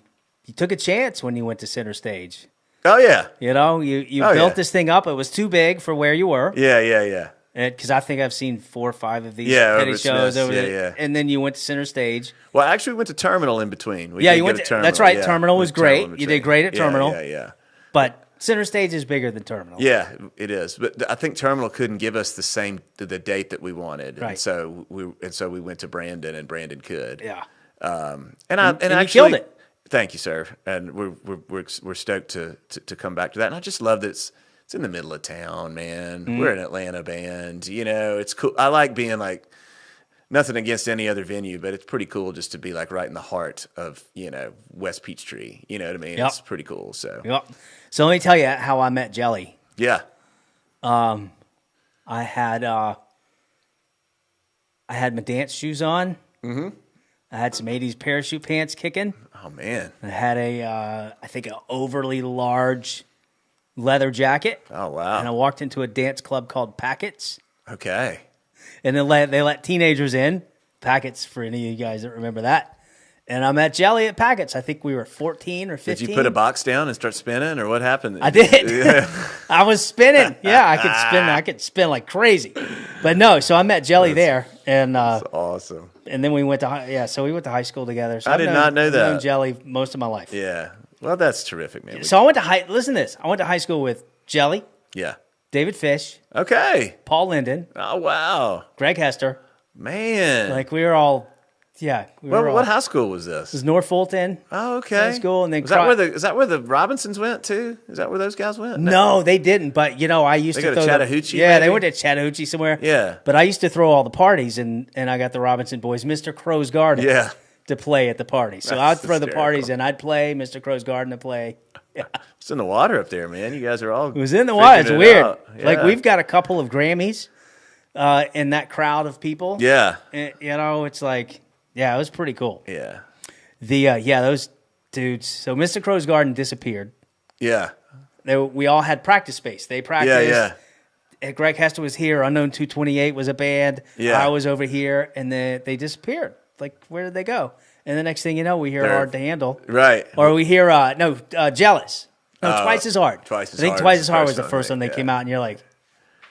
took a chance when you went to Center Stage. Oh yeah, you built this thing up. It was too big for where you were. Yeah. Because I think I've seen 4 or 5 of these Petty shows over there. And then you went to Center Stage. Well, actually, we went to Terminal in between. You went to Terminal. That's right. Terminal was great. You did great at Terminal. Yeah. But Center Stage is bigger than Terminal. Yeah, it is. But I think Terminal couldn't give us the date that we wanted. Right. And so we went to Brandon, and Brandon could. Yeah. And actually, you killed it. Thank you, sir. And we're stoked to come back to that. And I just love that it's in the middle of town, man. Mm-hmm. We're an Atlanta band. It's cool. I like being like, nothing against any other venue, but it's pretty cool just to be like right in the heart of, West Peachtree. You know what I mean? Yep. It's pretty cool. So So let me tell you how I met Jelly. Yeah. I had my dance shoes on. Mm-hmm. I had some 80s parachute pants kicking. Oh man. I had I think an overly large leather jacket. Oh wow. And I walked into a dance club called Packets. Okay. And then they let teenagers in. Packets, for any of you guys that remember that. And I met Jelly at Packets. I think we were 14 or 15. Did you put a box down and start spinning, or what happened? I did. Yeah. I was spinning. Yeah, I could spin like crazy. But no, so I met Jelly there. And that's awesome. And then we went to high school together. So I did not know that. I've known Jelly most of my life. Yeah. Well, that's terrific, man. So I went to high school with Jelly. Yeah. David Fish. Okay. Paul Linden. Oh, wow. Greg Hester. Man. Like, we were all, what high school was this? It was North Fulton. Oh, okay. High school. And then is that where the Robinsons went, too? Is that where those guys went? No, they didn't. But, I used to go to Chattahoochee, Yeah, maybe? they went to Chattahoochee somewhere. Yeah. But I used to throw all the parties, and I got the Robinson boys, Mr. Crow's Garden. Yeah. To play at the party. So I'd throw the parties, and I'd play Mr. Crow's Garden to play. Yeah. It's in the water up there, man. You guys are all. It was in the water. It's weird. Yeah. Like, we've got a couple of Grammys in that crowd of people. Yeah. And, it's like, it was pretty cool. Yeah. Those dudes. So Mr. Crow's Garden disappeared. Yeah. We all had practice space. They practiced. Yeah. Greg Hester was here. Unknown 228 was a band. Yeah. I was over here, and then they disappeared. Like, where did they go? And the next thing you know, we hear Hard to Handle. Right. Or we hear, Jealous. No, Twice as Hard. Twice as I think Hard Twice was as the Hard first was the first one they came out, and you're like,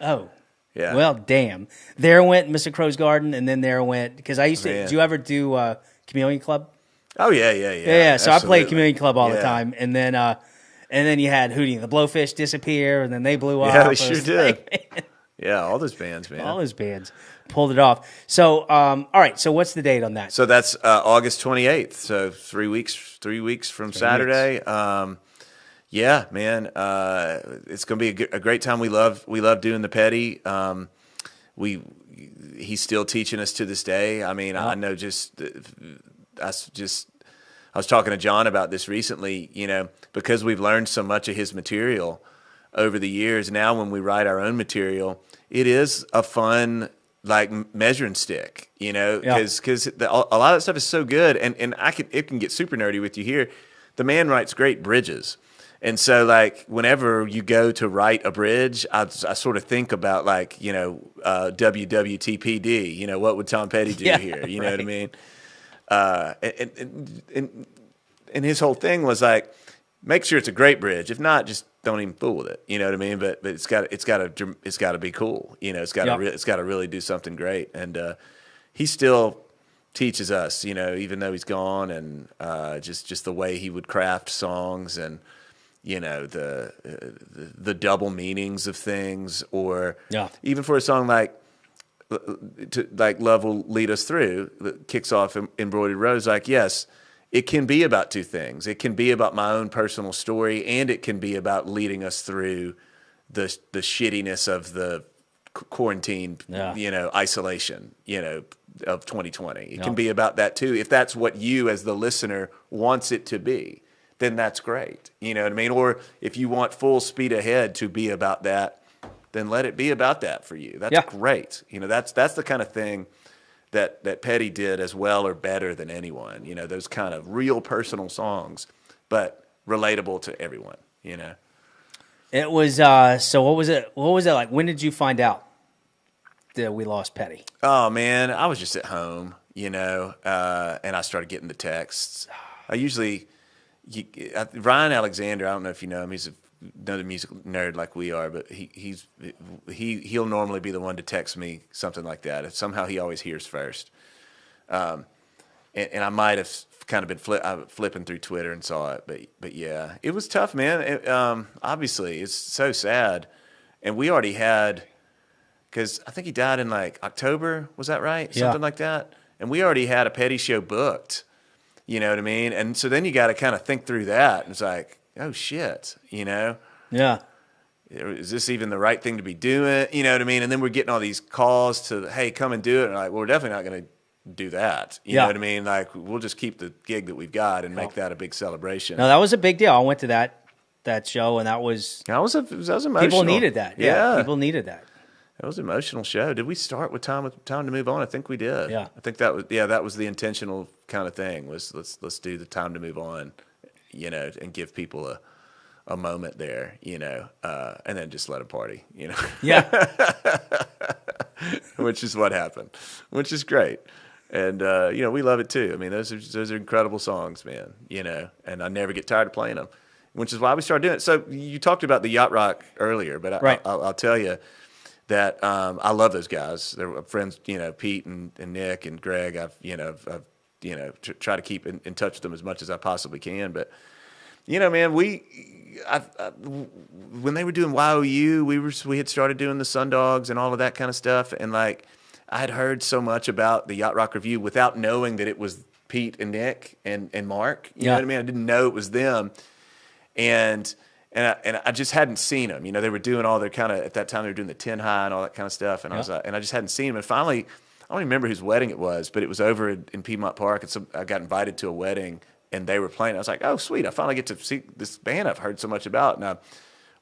oh. Yeah. Well, damn. There went Mr. Crow's Garden, and then there went, because I used to, did you ever do Chameleon Club? Oh, yeah. Yeah, so I played Chameleon Club all the time, and then you had Hootie and the Blowfish disappear, and then they blew up. Yeah, they sure did. Yeah, all those bands, man. All those bands pulled it off. So, all right, so what's the date on that? So that's August 28th, so 3 weeks from Saturday. Yeah, man, it's going to be a great time. We love doing the Petty. He's still teaching us to this day. I mean, I know I was talking to Jon about this recently, because we've learned so much of his material over the years. Now when we write our own material, it is a fun measuring stick, because a lot of that stuff is so good, and it can get super nerdy with you here. The man writes great bridges. And so, whenever you go to write a bridge, I sort of think about, WWTPD. What would Tom Petty do here? You know what I mean? And his whole thing was make sure it's a great bridge. If not, just don't even fool with it. You know what I mean? But it's got to be cool. It's got to really do something great. And he still teaches us. Even though he's gone, and just the way he would craft songs, and the double meanings of things, or even for a song like Love Will Lead Us Through, that kicks off Embroidered Rose. Yes, it can be about two things. It can be about my own personal story, and it can be about leading us through the shittiness of the quarantine, isolation, of 2020. It can be about that too, if that's what you as the listener wants it to be. Then that's great. You know what I mean? Or if you want Full Speed Ahead to be about that, then let it be about that for you. That's great. That's the kind of thing that Petty did as well or better than anyone. Those kind of real personal songs, but relatable to everyone. It was so. What was it? What was it like? When did you find out that we lost Petty? Oh man, I was just at home, and I started getting the texts. I usually. Ryan Alexander, I don't know if you know him. He's another music nerd like we are, but he'll normally be the one to text me something like that. If somehow he always hears first, and I might have kind of been flipping through Twitter and saw it, but yeah, it was tough, man. Obviously, it's so sad, and we already had, because I think he died in October. Was that right? Something like that. And we already had a Petty show booked. You know what I mean? And so then you got to kind of think through that. And it's oh, shit, Yeah. Is this even the right thing to be doing? You know what I mean? And then we're getting all these calls to, hey, come and do it. And we're definitely not going to do that. You know what I mean? We'll just keep the gig that we've got and make that a big celebration. No, that was a big deal. I went to that show, and that was emotional. People needed that. Yeah, people needed that. It was an emotional show. Did we start with time to move on? I think we did. Yeah. I think that was the intentional kind of thing, was let's do the time to move on, and give people a moment there, and then just let them party, Yeah. Which is what happened, which is great. And we love it too. I mean, those are incredible songs, man, and I never get tired of playing them, which is why we started doing it. So you talked about the yacht rock earlier, but right. I'll tell you that I love those guys. They're friends, Pete and Nick and Greg. I've try to keep in touch with them as much as I possibly can. But man, when they were doing YOU, we had started doing the Sundogs and all of that kind of stuff, and I had heard so much about the Yacht Rock Review without knowing that it was Pete and Nick and Mark. You know what I mean? I didn't know it was them, and I just hadn't seen them. They were doing all their kind of, at that time they were doing the 10 high and all that kind of stuff. And I just hadn't seen them. And finally, I don't even remember whose wedding it was, but it was over in Piedmont Park. And I got invited to a wedding, and they were playing. I was like, oh, sweet. I finally get to see this band I've heard so much about. And I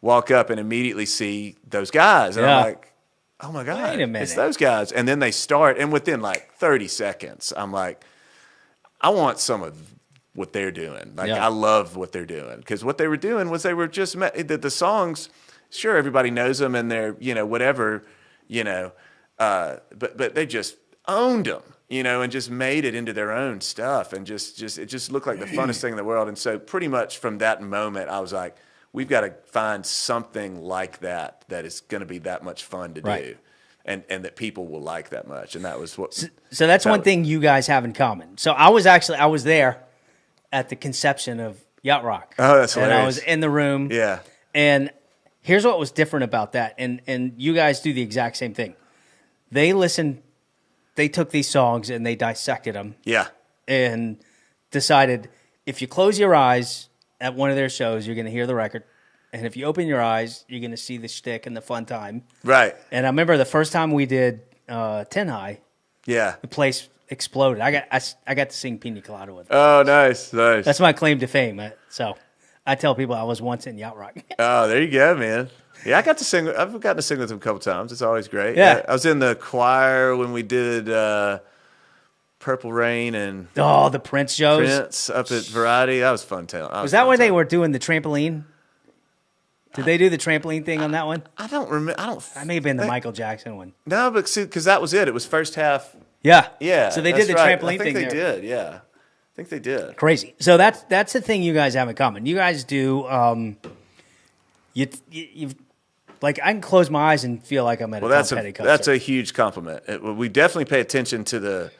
walk up and immediately see those guys. And I'm like, oh my God, wait a minute. It's those guys. And then they start, and within 30 seconds, I'm like, I want some of what they're doing. Like, Yeah. I love what they're doing, because what they were doing was they were just the songs. Sure, everybody knows them and they're, whatever, but they just owned them, and just made it into their own stuff, and just it just looked like the funnest thing in the world. And so pretty much from that moment, I was like, we've got to find something like that is going to be that much fun to do, and that people will like that much. And that was what. So that's one thing you guys have in common. So I was there at the conception of Yacht Rock. Oh, that's and hilarious. I was in the room. Yeah. And here's what was different about that, and you guys do the exact same thing. They took these songs and they dissected them. Yeah. And decided, if you close your eyes at one of their shows, you're going to hear the record. And if you open your eyes, you're going to see the shtick and the fun time. Right. And I remember the first time we did 10 High, Yeah. the place exploded. I got to sing Pina Colada with them. Oh, nice. That's my claim to fame. So I tell people I was once in Yacht Rock. Oh, there you go, man. Yeah, I've gotten to sing with him a couple times. It's always great. Yeah. I was in the choir when we did Purple Rain and The Prince shows. Prince up at Variety. That was fun. Was that where they were doing the trampoline? Did they do the trampoline thing on that one? I don't remember. I may have been the Michael Jackson one. No, but see, because that was it. It was first half. Yeah. Yeah. So they did the right. trampoline thing I think there. they did. Yeah. I think they did. Crazy. So that's the thing you guys have in common. You guys do. You've like, I can close my eyes and feel like I'm at a Tom Petty concert. That's a huge compliment. We definitely pay attention to the.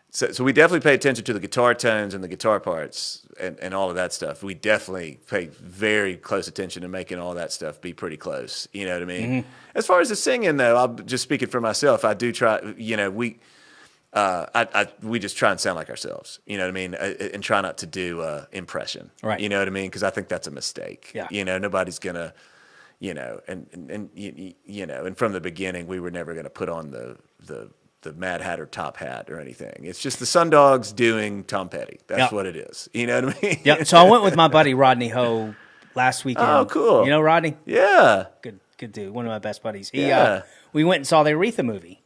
So we definitely pay attention to the guitar tones and the guitar parts and all of that stuff. We definitely pay very close attention to making all that stuff be pretty close. You know what I mean? Mm-hmm. As far as the singing, though, I'll just speaking for myself. I do try. We just try and sound like ourselves. You know what I mean? And try not to do impression. Right. You know what I mean? Because I think that's a mistake. Yeah. Nobody's gonna. And from the beginning, we were never going to put on the Mad Hatter top hat or anything. It's just the Sundogs doing Tom Petty. That's what it is. You know what I mean? Yeah. So I went with my buddy Rodney Ho last weekend. Oh, cool. You know Rodney? Yeah. Good dude. One of my best buddies. We went and saw the Aretha movie.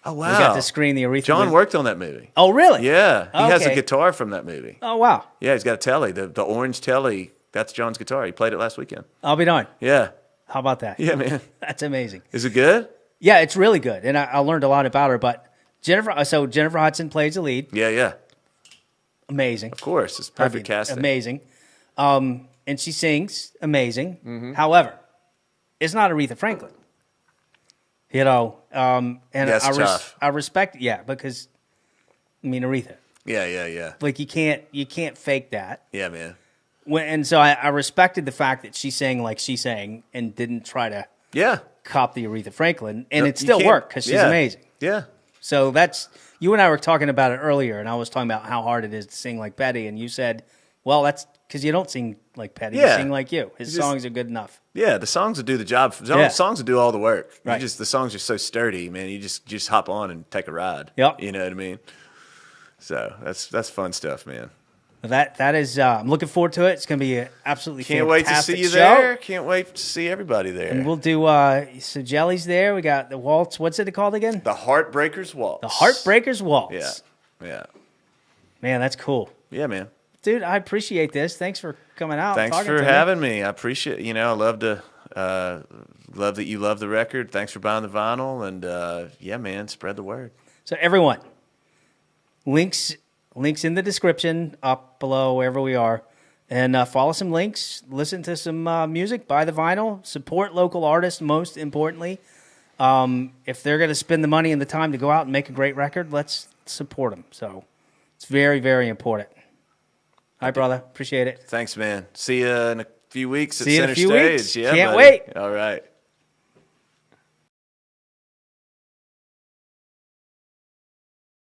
Oh, wow. We got to screen the Aretha John movie. worked on that movie. Oh, really? Yeah. He has a Okay. guitar from that movie. Oh, wow. Yeah, he's got a telly. The orange telly, that's John's guitar. He played it last weekend. I'll be darned. Yeah. How about that? Yeah, man. That's amazing. Is it good? Yeah, it's really good. And I learned a lot about her. But Jennifer Hudson plays the lead. Yeah, yeah. Amazing. Of course. It's perfect casting. Amazing. And she sings amazing. Mm-hmm. However, it's not Aretha Franklin. And That's tough. I respect, because, Aretha. Yeah. Like, you can't fake that. Yeah, man. And so I respected the fact that she sang like she sang and didn't try to cop the Aretha Franklin. And it still worked because she's amazing. Yeah. So you and I were talking about it earlier, and I was talking about how hard it is to sing like Petty, and you said, well, that's because you don't sing like Petty, you sing like you. His songs are good enough. Yeah, the songs will do the job. Songs will do all the work. Right. The songs are so sturdy, man. You just hop on and take a ride. Yep. You know what I mean? So that's fun stuff, man. That is, I'm looking forward to it. It's going to be an absolutely Can't wait fantastic to see you show. there. Can't wait to see everybody there. And we'll do, so Jelly's there. We got the waltz. What's it called again? The Heartbreakers Waltz. The Heartbreakers Waltz. Yeah. Man, that's cool. Yeah, man. Dude, I appreciate this. Thanks for coming out. Thanks for having me. I appreciate I love that you love the record. Thanks for buying the vinyl. And yeah, man, spread the word. So everyone, links in the description up below wherever we are. And follow some links, listen to some music, buy the vinyl, support local artists most importantly. If they're going to spend the money and the time to go out and make a great record, let's support them. So it's very, very important. All right, brother. Appreciate it. Thanks, man. See you in a few weeks at See you in Center a few Stage. weeks. Yeah, Can't buddy. wait. All right.